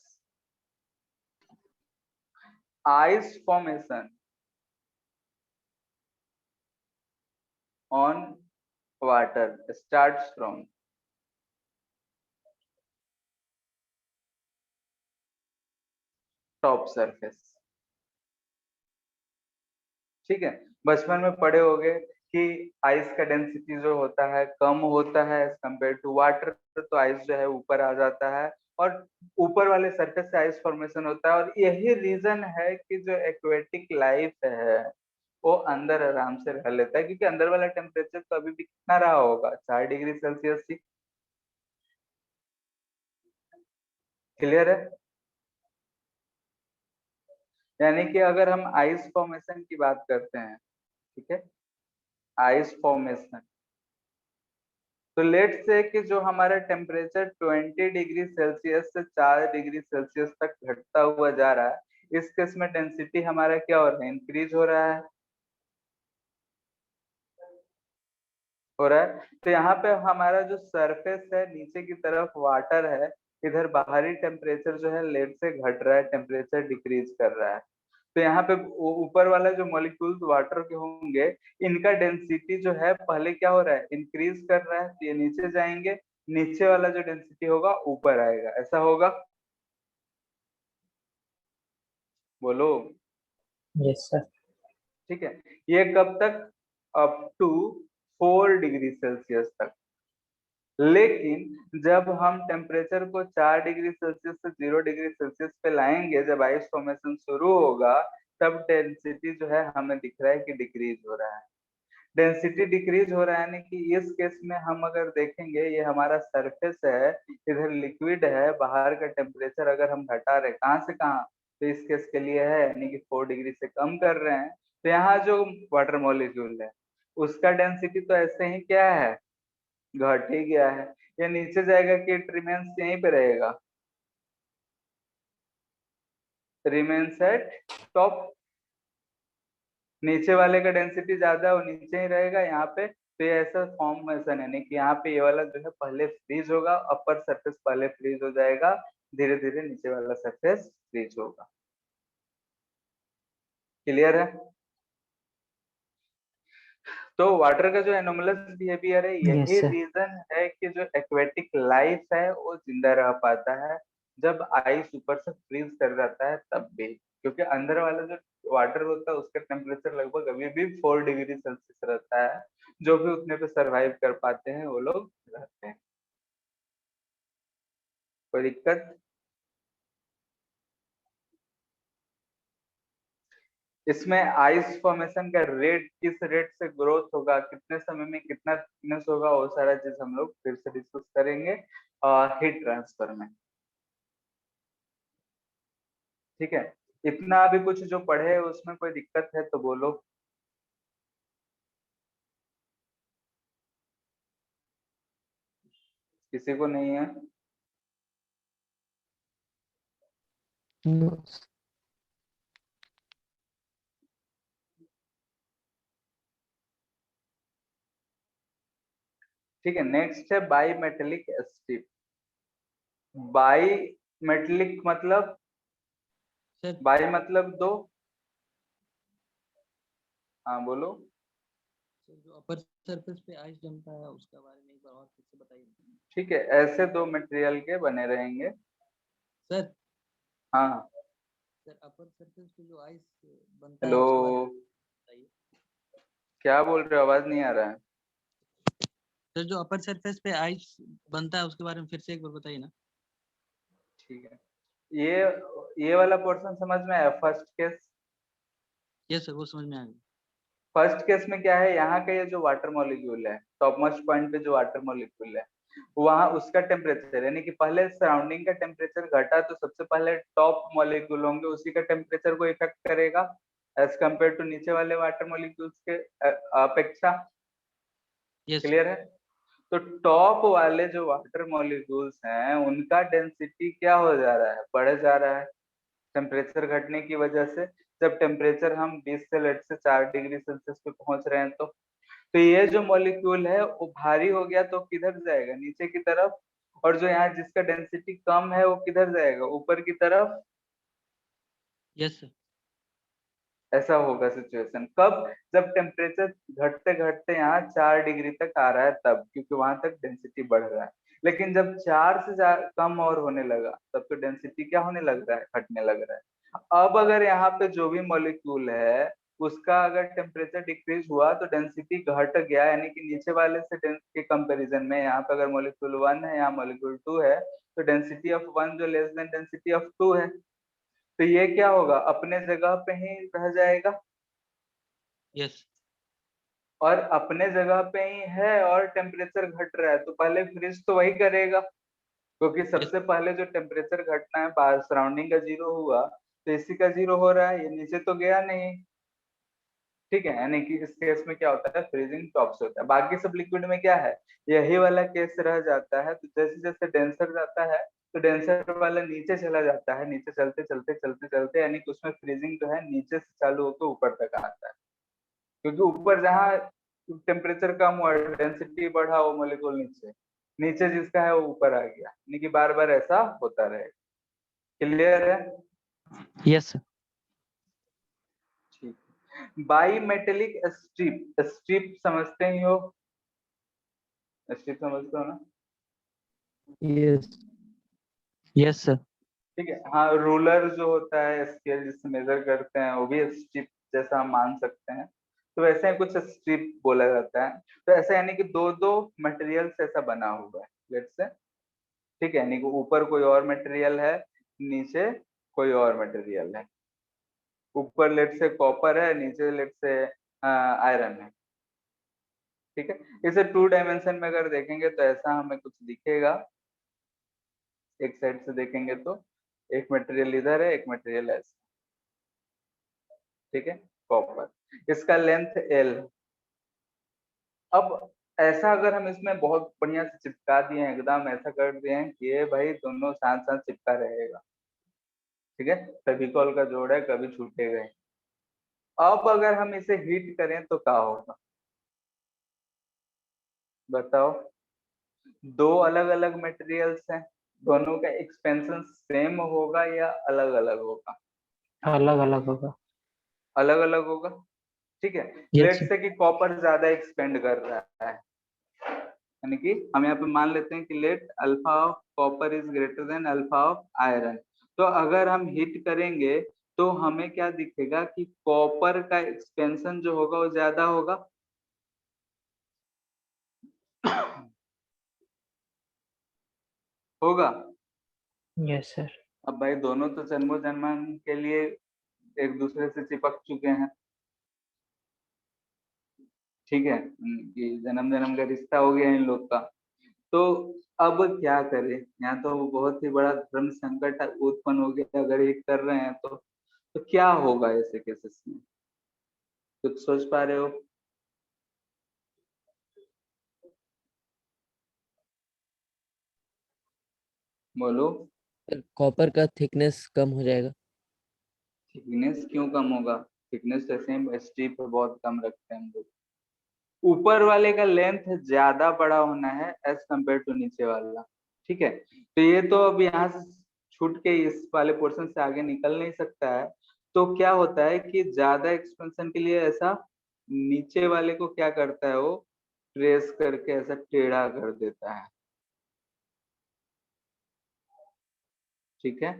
ice formation on water starts from top surface. ठीक है, बचपन में पढ़े होंगे कि आइस का डेंसिटी जो होता है कम होता है एज कम्पेयर टू वाटर, तो आइस जो है ऊपर आ जाता है और ऊपर वाले सरफेस से आइस फॉर्मेशन होता है। और यही रीजन है कि जो एक्वेटिक लाइफ है वो अंदर आराम से रह लेता है, क्योंकि अंदर वाला टेम्परेचर तो अभी भी कितना रहा होगा, 4 डिग्री सेल्सियस ही। क्लियर है? यानी कि अगर हम आइस फॉर्मेशन की बात करते हैं, ठीक है, आइस फॉर्मेशन, तो लेट से कि जो हमारा टेम्परेचर 20 डिग्री सेल्सियस से 4 डिग्री सेल्सियस तक घटता हुआ जा रहा है, इस केस में डेंसिटी हमारा क्या हो रहा है, इंक्रीज हो रहा है, हो रहा है। तो यहाँ पे हमारा जो सरफेस है नीचे की तरफ वाटर है, इधर बाहरी टेम्परेचर जो है लेट से घट रहा है, टेम्परेचर डिक्रीज कर रहा है। तो यहाँ पे ऊपर वाला जो मॉलिक्यूल्स वाटर के होंगे, इनका डेंसिटी जो है पहले क्या हो रहा है, इंक्रीज कर रहा है, तो ये नीचे जाएंगे, नीचे वाला जो डेंसिटी होगा ऊपर आएगा, ऐसा होगा? बोलो। Yes sir. ठीक है, ये कब तक, अप टू 4 डिग्री सेल्सियस तक। लेकिन जब हम टेम्परेचर को 4 डिग्री सेल्सियस से 0 डिग्री सेल्सियस पे लाएंगे, जब आइस फॉर्मेशन शुरू होगा, तब डेंसिटी जो है हमें दिख रहा है कि डिक्रीज हो रहा है। डेंसिटी डिक्रीज हो रहा है, यानी कि इस केस में हम अगर देखेंगे, ये हमारा सरफेस है, इधर लिक्विड है, बाहर का टेम्परेचर अगर हम घटा रहे कहाँ से कहाँ, तो इस केस के लिए है यानी कि 4 डिग्री से कम कर रहे हैं, तो यहाँ जो वाटर मॉलिक्यूल है उसका डेंसिटी तो ऐसे ही क्या है, घट ही गया है। ये नीचे जाएगा कि इट रिमेन्स यहीं पे रहेगा, रिमेन्स एट टॉप। नीचे वाले का डेंसिटी ज्यादा है, वो नीचे ही रहेगा यहाँ पे। तो ये ऐसा फॉर्मेशन है, नहीं कि यहाँ पे ये वाला जो है पहले फ्रीज होगा, अपर सरफेस पहले फ्रीज हो जाएगा, धीरे धीरे नीचे वाला सरफेस फ्रीज होगा। क्लियर है? तो वाटर का जो एनोमलस बिहेवियर है, यस यही सर। रीजन है कि जो एक्वेटिक लाइफ है वो जिंदा रह पाता है जब आइस ऊपर से फ्रीज कर जाता है तब भी, क्योंकि अंदर वाला जो वाटर होता है उसका टेम्परेचर लगभग अभी भी 4 डिग्री सेल्सियस रहता है। जो भी उतने पे सरवाइव कर पाते हैं वो लोग रहते हैं। कोई दिक्कत? इसमें आइस फॉर्मेशन का रेट किस रेट से ग्रोथ होगा, कितने समय में कितना थिकनेस होगा, वो सारा चीज हम लोग फिर से डिस्कस करेंगे हीट ट्रांसफर में। ठीक है, इतना अभी कुछ जो पढ़े उसमें कोई दिक्कत है तो बोलो। किसी को नहीं है? नो। ठीक है, नेक्स्ट है by metallic strip. By metallic मतलब सर बाई मतलब 2। हाँ बोलो। सर जो अपर सरफेस पे आइस जमता है उसके बारे में एक बार और फिर से बताइए। ठीक है, ऐसे 2 मटेरियल के बने रहेंगे। सर हाँ सर अपर सरफेस पे जो आइस बनता है हेलो, उसके बारे में बताइए। क्या बोल रहे हो, आवाज नहीं आ रहा है। सर जो अपर सरफेस पे आइस बनता है उसके बारे में फिर से एक बार बताइए ना। ठीक है, ये वाला पोर्शन समझ में आया, फर्स्ट केस। यस सर वो समझ में आ गया। फर्स्ट केस में क्या है, यहाँ का ये जो वाटर मॉलिक्यूल है, टॉप मोस्ट पॉइंट पे जो वाटर मॉलिक्यूल है, वहां उसका टेम्परेचर, यानी कि पहले सराउंडिंग का टेम्परेचर घटा तो सबसे पहले टॉप मॉलिक्यूल होंगे उसी का टेम्परेचर को इफेक्ट करेगा एज कम्पेयर टू नीचे वाले वाटर मॉलिक्यूल्स के अपेक्षा। Yes sir. क्लियर है। तो टॉप वाले जो वाटर मॉलिक्यूल्स हैं उनका डेंसिटी क्या हो जा रहा है, बढ़ जा रहा है टेम्परेचर घटने की वजह से। जब टेम्परेचर हम 20 से लेट से 4 डिग्री सेल्सियस पे पहुंच रहे हैं तो ये जो मॉलिक्यूल है वो भारी हो गया तो किधर जाएगा, नीचे की तरफ। और जो यहाँ जिसका डेंसिटी कम है वो किधर जाएगा, ऊपर की तरफ। Yes sir. ऐसा होगा सिचुएशन कब, जब टेम्परेचर घटते घटते यहाँ 4 डिग्री तक आ रहा है तब, क्योंकि वहां तक डेंसिटी बढ़ रहा है। लेकिन जब 4 से कम और होने लगा तब तो डेंसिटी क्या होने लग रहा है, घटने लग रहा है। अब अगर यहाँ पे जो भी मॉलिक्यूल है उसका अगर टेम्परेचर डिक्रीज हुआ तो डेंसिटी घट गया, यानी कि नीचे वाले से के कंपैरिजन में यहाँ पे अगर मॉलिक्यूल 1 है यहाँ मॉलिक्यूल 2 है तो डेंसिटी ऑफ 1 जो लेस देन डेंसिटी ऑफ 2 है, तो ये क्या होगा, अपने जगह पे ही रह जाएगा। यस और अपने जगह पे ही है और टेम्परेचर घट रहा है तो पहले फ्रीज तो वही करेगा, क्योंकि यस सबसे पहले जो टेम्परेचर घटना है बाहर सराउंडिंग का 0 हुआ तो इसी का 0 हो रहा है, ये नीचे तो गया नहीं। ठीक है, यानी कि इस केस में क्या होता है, फ्रीजिंग टॉप से होता है। बाकी सब लिक्विड में क्या है, यही वाला केस रह जाता है। तो जैसे जैसे डेंसर जाता है तो डेंसर वाला नीचे चला जाता है, नीचे चलते चलते चलते चलते, यानी कि उसमें फ्रीजिंग जो है नीचे से चालू होकर ऊपर तक आता है। क्योंकि ऊपर जहाँ टेम्परेचर कम हुआ डेंसिटी बढ़ा वो मॉलिक्यूल नीचे, नीचे जिसका है वो ऊपर आ गया, यानी कि बार बार ऐसा होता रहेगा। क्लियर है। Yes sir. ठीक। बाई मेटेलिक स्ट्रिप, स्ट्रिप समझते ही हो, स्ट्रिप समझते हो ना। यस। Yes sir. ठीक है, हाँ रूलर जो होता है स्केल जिससे मेजर करते हैं वो भी स्ट्रिप जैसा हम मान सकते हैं। तो वैसे ही कुछ स्ट्रिप बोला जाता है। तो ऐसा यानी कि दो दो मटेरियल से ऐसा बना हुआ है लेट्स से। ठीक है, यानी कि ऊपर कोई और मटेरियल है, नीचे कोई और मटेरियल है। ऊपर लेट से कॉपर है, नीचे लेट से आयरन है। ठीक है, इसे 2 डायमेंशन में अगर देखेंगे तो ऐसा हमें कुछ दिखेगा। एक साइड से देखेंगे तो एक मटेरियल इधर है, एक मटेरियल ऐसा। ठीक है, कॉपर, इसका लेंथ एल। अब ऐसा अगर हम इसमें बहुत बढ़िया से चिपका दिए हैं, एकदम ऐसा कर दिए हैं कि ये भाई दोनों साथ साथ चिपका रहेगा। ठीक है, फेविकॉल का जोड़ है, कभी छूटेगा ही। अब अगर हम इसे हीट करें तो क्या होगा, बताओ। दो अलग अलग मटेरियल्स हैं, दोनों का एक्सपेंशन सेम होगा या अलग अलग होगा, अलग अलग होगा। अलग अलग होगा। ठीक है, यस लेट सर। से कि कॉपर ज्यादा एक्सपेंड कर रहा है, यानी कि हम यहाँ पे मान लेते हैं कि let alpha of copper is greater than alpha of iron. तो अगर हम हिट करेंगे तो हमें क्या दिखेगा कि कॉपर का एक्सपेंशन जो होगा वो ज्यादा होगा। होगा। Yes sir. अब भाई दोनों तो जन्मों जन्मान के लिए एक दूसरे से चिपक चुके हैं। ठीक है, कि जन्म जन्म का रिश्ता हो गया इन लोग का। तो अब क्या करें, यहाँ तो बहुत ही बड़ा धर्म संकट उत्पन्न हो गया अगर ये कर रहे हैं तो क्या होगा ऐसे केसेस में, कुछ सोच पा रहे हो। बोलो। कॉपर का थिकनेस कम हो जाएगा। थिकनेस क्यों कम होगा, थिकनेस ऐसे ही स्ट्रिप पे बहुत कम रखते हैं हम लोग। ऊपर वाले का लेंथ ज्यादा बड़ा होना है एज कम्पेयर टू नीचे वाला। ठीक है, तो ये तो अब यहाँ से छूट के इस वाले पोर्शन से आगे निकल नहीं सकता है, तो क्या होता है कि ज्यादा एक्सपेंशन के लिए ऐसा नीचे वाले को क्या करता है, वो प्रेस करके ऐसा टेढ़ा कर देता है। ठीक है,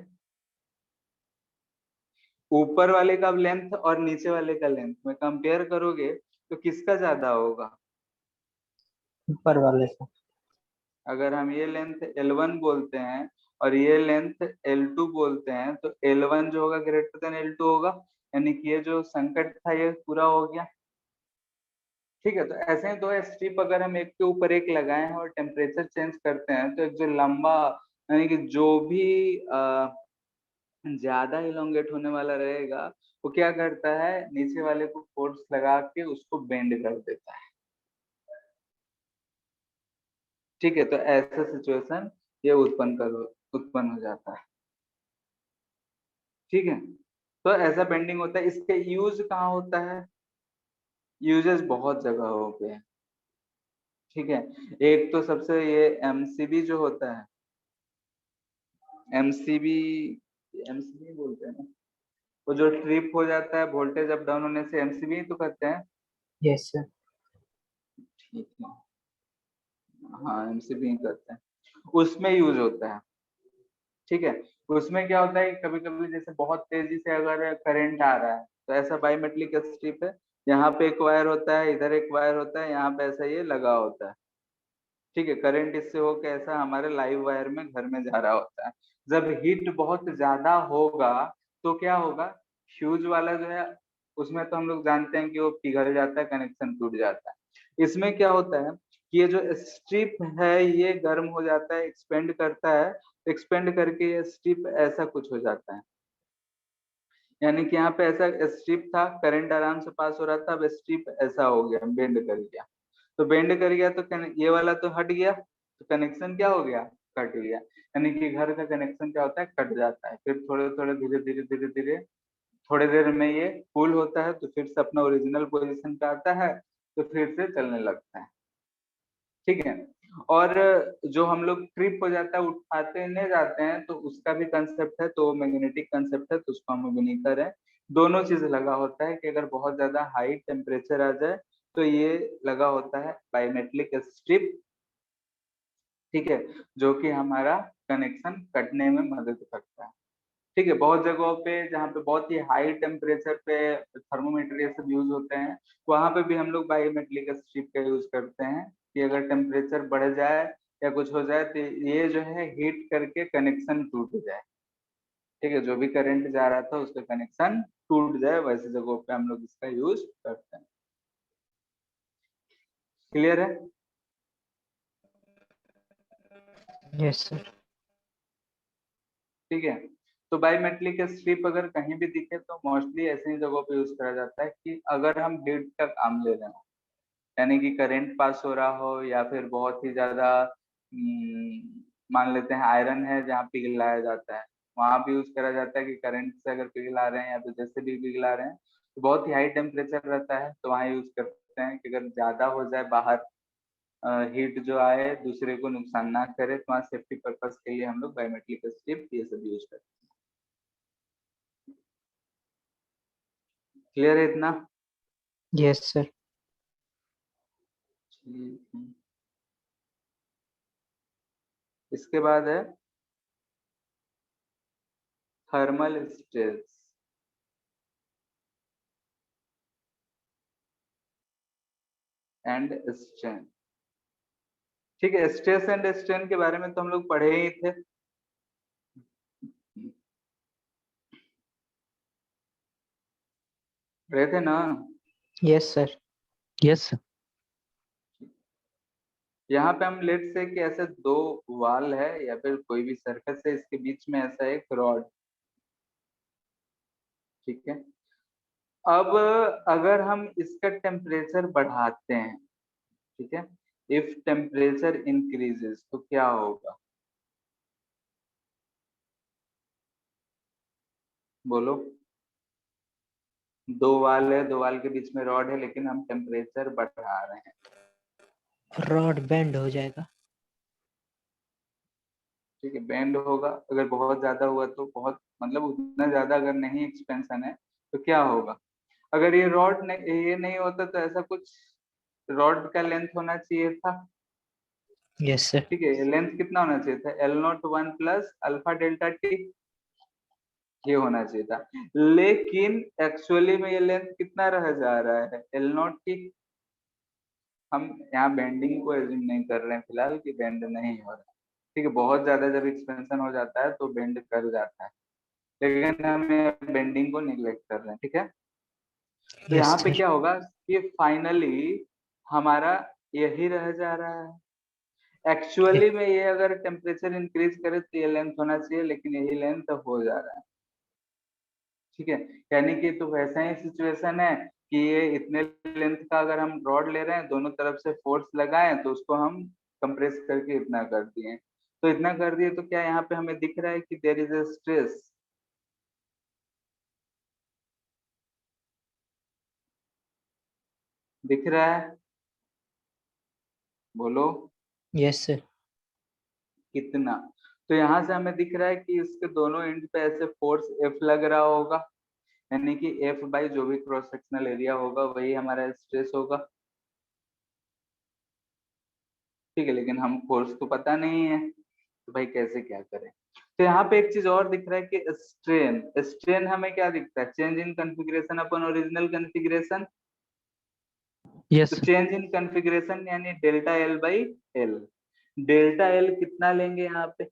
ऊपर वाले का लेंथ और नीचे वाले का लेंथ में कंपेयर करोगे तो किसका ज्यादा होगा? ऊपर वाले से। अगर हम ये लेंथ L1 बोलते हैं और ये लेंथ L2 बोलते हैं, तो L1 जो होगा ग्रेटर देन L2 होगा, यानी कि ये जो संकट था ये पूरा हो गया। ठीक है, तो ऐसे ही दो स्ट्रिप अगर हम एक के ऊपर एक लगाए हैं और टेम्परेचर चेंज करते हैं, तो एक जो लंबा यानी कि जो भी ज्यादा इलोंगेट होने वाला रहेगा, वो क्या करता है, नीचे वाले को फोर्स लगा के उसको बेंड कर देता है। ठीक है, तो ऐसा सिचुएशन ये उत्पन्न हो जाता है। ठीक है, तो ऐसा बेंडिंग होता है। इसके यूज कहाँ होता है? यूजेस बहुत जगहों पे है। ठीक है, एक तो सबसे ये एमसीबी जो होता है, एमसीबी एमसीबी बोलते हैं ना, वो जो ट्रिप हो जाता है वोल्टेज अप डाउन होने से, एमसीबी तो कहते हैं। Yes sir. ठीक है, हाँ एमसीबी कहते हैं, उसमें यूज होता है। ठीक है, उसमें क्या होता है, कभी कभी जैसे बहुत तेजी से अगर करंट आ रहा है, तो ऐसा बायोमेट्रिक स्ट्रिप है, यहाँ पे एक वायर होता है, इधर एक वायर होता है, यहाँ पे ऐसा ये लगा होता है। ठीक है, करंट इससे हो के ऐसा हमारे लाइव वायर में घर में जा रहा होता है। जब हीट बहुत ज्यादा होगा तो क्या होगा, फ्यूज वाला जो है उसमें तो हम लोग जानते हैं कि वो पिघल जाता है, कनेक्शन टूट जाता है। इसमें क्या होता है कि ये जो स्ट्रिप है ये गर्म हो जाता है, एक्सपेंड करता है, एक्सपेंड करके ये स्ट्रिप ऐसा कुछ हो जाता है। यानी कि यहाँ पे ऐसा स्ट्रिप था, करंट आराम से पास हो रहा था, अब स्ट्रिप ऐसा हो गया, बेंड कर गया। तो बेंड कर गया तो ये वाला तो हट गया, तो कनेक्शन क्या हो गया, कट गया। यानी कि घर का कनेक्शन क्या होता है, कट जाता है। फिर थोड़े थोड़े धीरे धीरे धीरे धीरे थोड़ी देर में ये कूल होता है, तो फिर से अपना ओरिजिनल पोजीशन पे आता है, तो फिर से चलने लगता है। ठीक है, और जो हम लोग ट्रिप हो जाता है उठाते नहीं जाते हैं, तो उसका भी कंसेप्ट है, तो मैग्नेटिक कंसेप्ट है, तो उसको हम लोग नहीं कर रहे हैं। दोनों चीज लगा होता है कि अगर बहुत ज्यादा हाई टेम्परेचर आ जाए तो ये लगा होता है बायोमेट्रिक स्ट्रिप। ठीक है, जो कि हमारा कनेक्शन कटने में मदद करता है। ठीक है, बहुत जगहों पे जहाँ पे बहुत ही हाई टेम्परेचर पे थर्मोमीटर ये सब यूज होते हैं, वहां पे भी हम लोग बायोमेट्रिक स्ट्रिप का यूज करते हैं कि अगर टेम्परेचर बढ़ जाए या कुछ हो जाए तो ये जो है हीट करके कनेक्शन टूट जाए। ठीक है, जो भी करंट जा रहा था उसका कनेक्शन टूट जाए, वैसे जगहों पे हम लोग इसका यूज करते हैं। क्लियर है? Yes sir. ठीक है, तो बायोमेट्रिक स्ट्रिप अगर कहीं भी दिखे तो मोस्टली ऐसे ही जगहों पे यूज करा जाता है कि अगर हम हीट का काम ले रहे हो, यानी कि करंट पास हो रहा हो, या फिर बहुत ही ज्यादा मान लेते हैं आयरन है जहाँ पिघलाया जाता है, वहां भी यूज करा जाता है कि करंट से अगर पिघला रहे हैं या तो जैसे भी पिघला रहे हैं, तो बहुत ही हाई टेम्परेचर रहता है, तो वहां यूज करते हैं कि अगर ज्यादा हो जाए बाहर, हीट जो आए दूसरे को नुकसान ना करे, तो वहाँ सेफ्टी पर्पज के लिए हम लोग बायोमेट्रिक स्ट्रिप ये सब यूज करते हैं। क्लियर है इतना? Yes sir. ठीक है। इसके बाद है थर्मल स्ट्रेस एंड स्ट्रेन। ठीक है, स्ट्रेस एंड स्ट्रेन के बारे में तो हम लोग पढ़े ही थे। पढ़े थे ना? Yes sir. यस यहाँ पे हम लेट से कि ऐसे दो वाल है या फिर कोई भी सर्कस है, इसके बीच में ऐसा एक रॉड। ठीक है, अब अगर हम इसका टेम्परेचर बढ़ाते हैं, ठीक है, इफ टेम्परेचर इंक्रीजेस तो क्या होगा, बोलो। दो वाल है, दो वाल के बीच में रॉड है, लेकिन हम टेम्परेचर बढ़ा रहे हैं, रॉड बेंड हो जाएगा। ठीक है, बेंड होगा, अगर बहुत ज्यादा हुआ तो बहुत, मतलब उतना ज्यादा अगर नहीं एक्सपेंशन है तो क्या होगा, अगर ये रॉड ये नहीं होता तो ऐसा कुछ रॉड का लेंथ होना चाहिए था। Yes sir. ठीक है, ये लेंथ कितना होना चाहिए था, L nought one plus alpha delta t, ये होना चाहिए था। लेकिन एक्चुअली में ये लेंथ कितना रह जा रहा है, एल नॉट टी। हम यहाँ बेंडिंग को एज्यूम नहीं कर रहे हैं फिलहाल कि बेंड नहीं हो रहा है। ठीक है, बहुत ज्यादा जब एक्सपेंशन हो जाता है तो बेंड कर जाता है, लेकिन हम बेंडिंग को निग्लेक्ट कर रहे हैं। ठीक है, तो यस यहाँ पे सर। क्या होगा कि फाइनली हमारा यही रह जा रहा है। एक्चुअली में ये अगर टेम्परेचर इंक्रीज करे तो ये लेंथ होना चाहिए, लेकिन यही लेंथ हो जा रहा है। ठीक है, यानी कि तो वैसा ही सिचुएशन है कि ये इतने लेंथ का अगर हम रॉड ले रहे हैं, दोनों तरफ से फोर्स लगाएं तो उसको हम कंप्रेस करके इतना कर दिए, तो इतना कर दिए तो क्या यहाँ पे हमें दिख रहा है कि देयर इज अ स्ट्रेस। दिख रहा है, बोलो यस सर। कितना। तो यहाँ से हमें दिख रहा है कि इसके दोनों एंड पे ऐसे फोर्स एफ लग रहा होगा, यानी कि एफ बाई जो भी क्रॉस सेक्शनल एरिया होगा वही हमारा स्ट्रेस होगा। ठीक है, लेकिन हम फोर्स तो पता नहीं है, तो भाई कैसे क्या करें। तो यहाँ पे एक चीज और दिख रहा है कि स्ट्रेन, स्ट्रेन हमें क्या दिखता है, change in configuration upon original configuration. Yes तो सर। चेंज इन कॉन्फ़िगरेशन यानी delta L by L. Delta L कितना लेंगे यहाँ पे,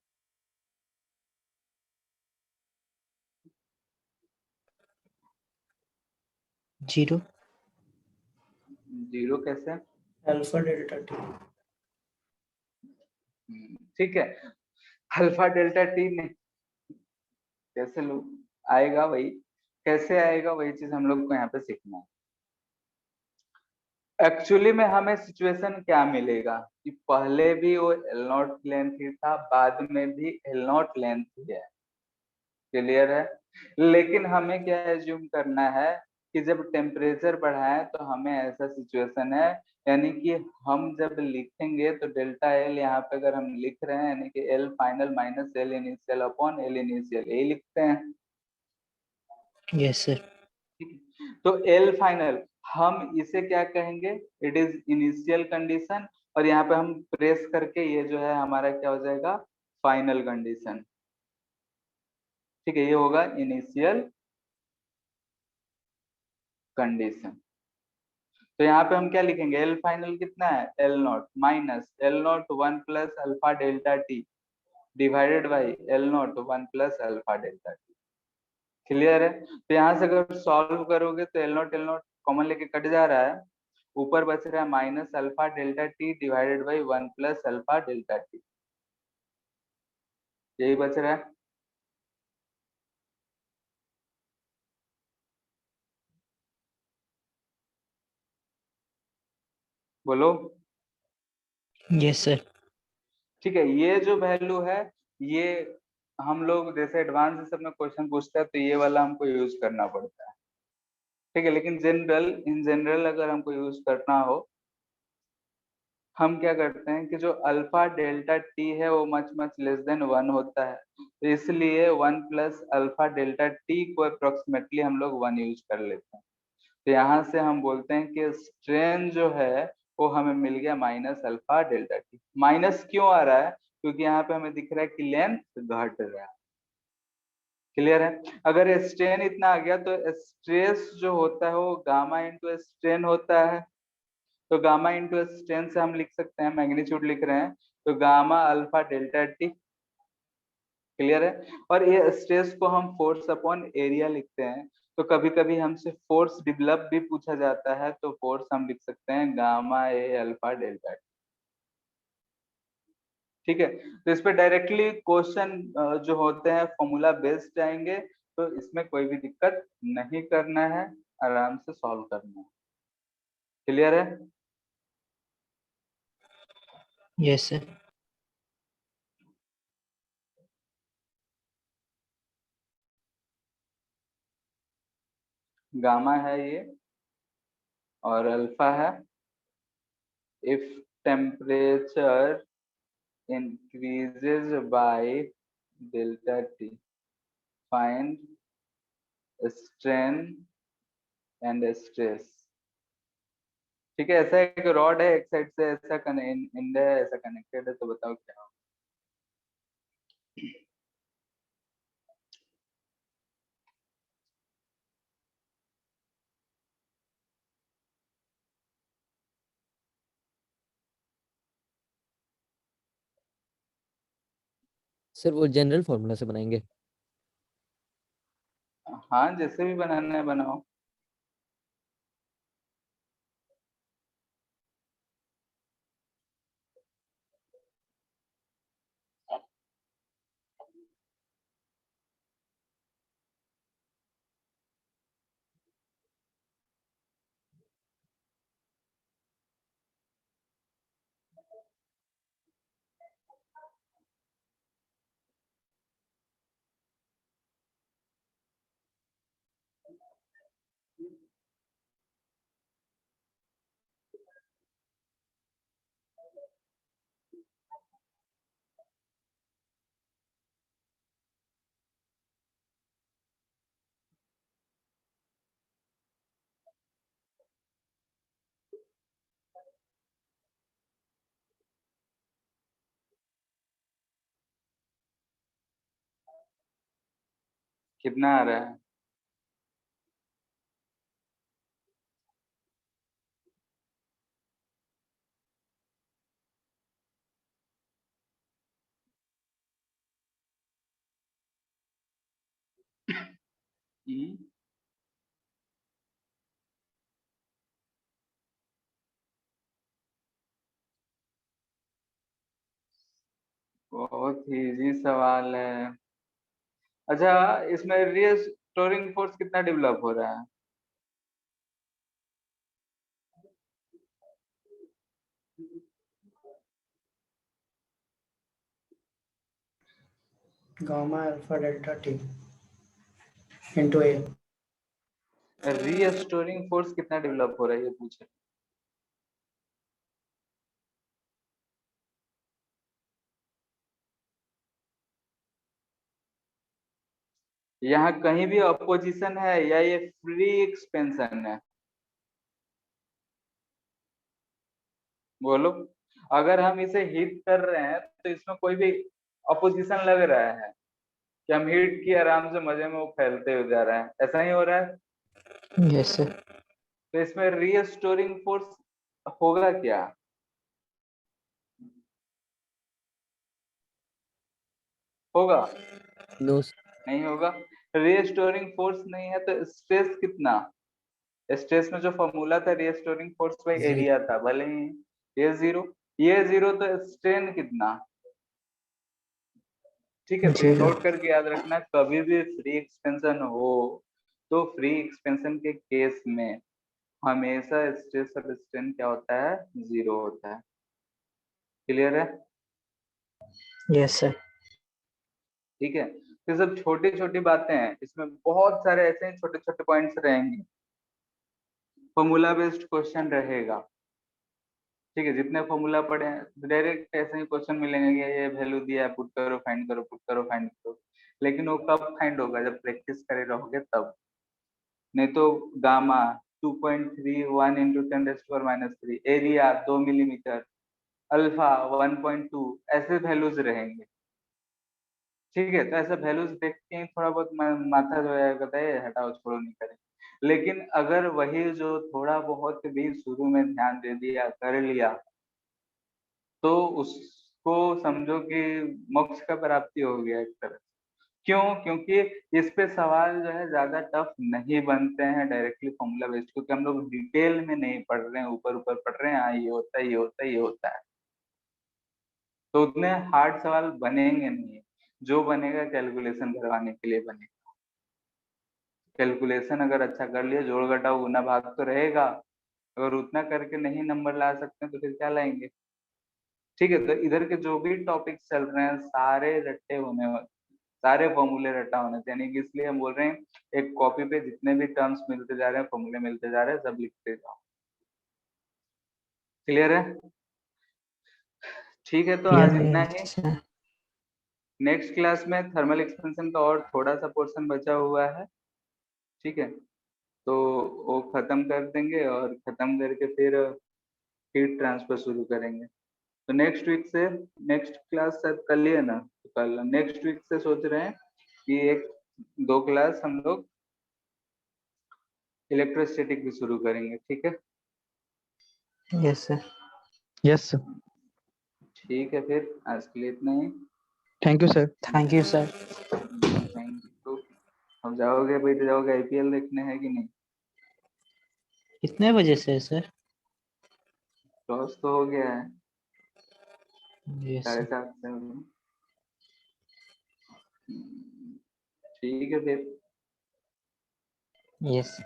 0 जीरो कैसे, अल्फा डेल्टा टी। ठीक है, अल्फा डेल्टा टी नहीं, कैसे लो आएगा वही, कैसे आएगा वही चीज हम लोग को यहाँ पे सीखना है। एक्चुअली में हमें सिचुएशन क्या मिलेगा कि पहले भी वो एल नॉट लेंथ ही था, बाद में भी एल नॉट लेंथ ही है। क्लियर है, लेकिन हमें क्या एज्यूम करना है कि जब टेम्परेचर बढ़ाए तो हमें ऐसा सिचुएशन है, यानी कि हम जब लिखेंगे तो डेल्टा एल यहाँ पे अगर हम लिख रहे हैं यानी कि L final minus L initial upon L initial, यही लिखते हैं। Yes sir. ठीक है, तो एल फाइनल हम इसे क्या कहेंगे, इट इज इनिशियल कंडीशन, और यहाँ पे हम प्रेस करके ये जो है हमारा क्या हो जाएगा, फाइनल कंडीशन। ठीक है, ये होगा इनिशियल कंडीशन। तो यहाँ पे हम क्या लिखेंगे, एल फाइनल कितना है, L not minus L nought one plus alpha delta T divided by L nought one plus alpha delta T. Clear है, तो यहाँ से अगर सॉल्व करोगे तो एल नॉट कॉमन लेके कट जा रहा है, ऊपर बच रहा है minus alpha delta T divided by one plus alpha delta T, यही बच रहा है। बोलो, यस सर। ठीक है, ये जो वैल्यू है ये हम लोग जैसे एडवांस सब में क्वेश्चन पूछता है तो ये वाला हमको यूज करना पड़ता है। ठीक है, लेकिन जनरल इन जनरल अगर हमको यूज करना हो, हम क्या करते हैं कि जो अल्फा डेल्टा टी है वो much much less than one होता है, तो इसलिए one plus alpha delta T को अप्रोक्सीमेटली हम लोग वन यूज कर लेते हैं। तो यहाँ से हम बोलते हैं कि स्ट्रेन जो है वो हमें मिल गया minus alpha delta T. Minus क्यों आ रहा है, क्योंकि यहाँ पे हमें दिख रहा है कि लेंथ घट रहा है। क्लियर है, अगर स्ट्रेन इतना आ गया तो स्ट्रेस जो होता है वो गामा इंटू स्ट्रेन होता है, तो गामा इंटू स्ट्रेन से हम लिख सकते हैं, मैग्नीट्यूड लिख रहे हैं तो gamma alpha delta T. Clear है, और ये स्ट्रेस को हम फोर्स अपॉन एरिया लिखते हैं, तो कभी कभी हमसे फोर्स डेवलप भी पूछा जाता है तो फोर्स हम लिख सकते हैं गामा ए अल्फा डेल्टा टी। ठीक है, तो इस पे डायरेक्टली क्वेश्चन जो होते हैं फॉर्मूला बेस्ड आएंगे, तो इसमें कोई भी दिक्कत नहीं करना है, आराम से सॉल्व करना है। क्लियर है, यस सर। गामा है ये और अल्फा है। If temperature increases by delta t. Find strain and stress. ठीक है, ऐसा एक रॉड है, एक साइड से ऐसा इंड है, ऐसा कनेक्टेड है, तो बताओ क्या होगा? सर वो जनरल फॉर्मूला से बनाएंगे। हाँ, जैसे भी बनाना है बनाओ। कितना आ रहा है? बहुत इजी सवाल है। अच्छा, इसमें रीस्टोरिंग फोर्स कितना डेवलप हो रहा है? Gamma alpha delta T into a. Restoring force कितना डेवलप हो रहा है ये पूछे। यहाँ कहीं भी अपोजिशन है या ये फ्री एक्सपेंशन है? बोलो। अगर हम इसे हीट कर रहे हैं तो इसमें कोई भी अपोजिशन लग रहा है कि हम हीट की आराम से मजे में वो फैलते हुए जा रहा है, ऐसा ही हो रहा है। Yes sir. तो इसमें रीस्टोरिंग फोर्स होगा क्या? होगा? नो। नहीं होगा। रीस्टोरिंग फोर्स नहीं है तो स्ट्रेस कितना? स्ट्रेस में जो फॉर्मूला था रीस्टोरिंग फोर्स बाई एरिया था, भले ही ये जीरो तो स्ट्रेन कितना? ठीक है, तो ये जीरो। नोट करके याद रखना, कभी भी फ्री एक्सपेंशन हो तो फ्री एक्सपेंशन के केस में हमेशा स्ट्रेस और स्ट्रेन क्या होता है? जीरो होता है। क्लियर है? Yes sir. ठीक है, तो सब छोटी छोटी बातें हैं, इसमें बहुत सारे ऐसे ही छोटे छोटे पॉइंट्स रहेंगे। फॉर्मूला बेस्ड क्वेश्चन रहेगा। ठीक है, जितने फॉर्मूला पढ़े हैं डायरेक्ट ऐसे ही क्वेश्चन मिलेंगे कि ये वैल्यू दिया है, पुट करो फाइंड करो, पुट करो फाइंड करो। लेकिन वो कब फाइंड होगा? जब प्रैक्टिस करे रहोगे तब। नहीं तो gamma 2.31 into 10⁻³ area 2 millimetre, alpha 1.2, ऐसे वैल्यूज रहेंगे। ठीक है, तो ऐसा वैल्यूज देख के ही थोड़ा बहुत माथा जो है कहता है हटाओ छोड़ो नहीं करें। लेकिन अगर वही जो थोड़ा बहुत भी शुरू में ध्यान दे दिया कर लिया तो उसको समझो कि मोक्ष का प्राप्ति हो गया एक तरह से। क्यों? क्योंकि इस पे सवाल जो है ज्यादा टफ नहीं बनते हैं डायरेक्टली फॉर्मूला बेस्ड, क्योंकि हम लोग डिटेल में नहीं पढ़ रहे हैं, ऊपर ऊपर पढ़ रहे हैं, हाँ ये होता है ये होता है ये होता है, तो उतने हार्ड सवाल बनेंगे नहीं। जो बनेगा कैलकुलेशन करवाने के लिए बनेगा। कैलकुलेशन अगर अच्छा कर लिया, जोड़ घटाव गुना भाग तो रहेगा। अगर उतना करके नहीं नंबर ला सकते हैं तो फिर क्या लाएंगे? ठीक है, तो इधर के जो भी टॉपिक्स चल रहे हैं सारे रट्टे होने, सारे फॉर्मूले रटा होने चाहिए, यानी कि इसलिए हम बोल रहे हैं एक कॉपी पे जितने भी टर्म्स मिलते जा रहे हैं, फॉर्मूले मिलते जा रहे हैं, सब लिखते जाओ। क्लियर है? ठीक है, तो आज Yes, इतना ही। sir. नेक्स्ट क्लास में थर्मल एक्सपेंशन का और थोड़ा सा पोर्शन बचा हुआ है, ठीक है, तो वो खत्म कर देंगे और खत्म करके फिर हीट ट्रांसफर शुरू करेंगे। तो नेक्स्ट वीक से, नेक्स्ट क्लास शायद कल ही है ना, तो कल नेक्स्ट वीक से सोच रहे हैं कि एक दो क्लास हम लोग इलेक्ट्रोस्टैटिक भी शुरू करेंगे, ठीक है। Yes, sir. Yes sir. ठीक है, फिर आज के लिए इतना ही। Thank you sir. Thank you, sir. Thank you. अब जाओगे भाई, तो जाओगे आईपीएल देखने, है कि नहीं? कितने बजे से है सर? टॉस तो हो गया है, Yes, sir. 7:30 से हो गया। ठीक है फिर। Yes.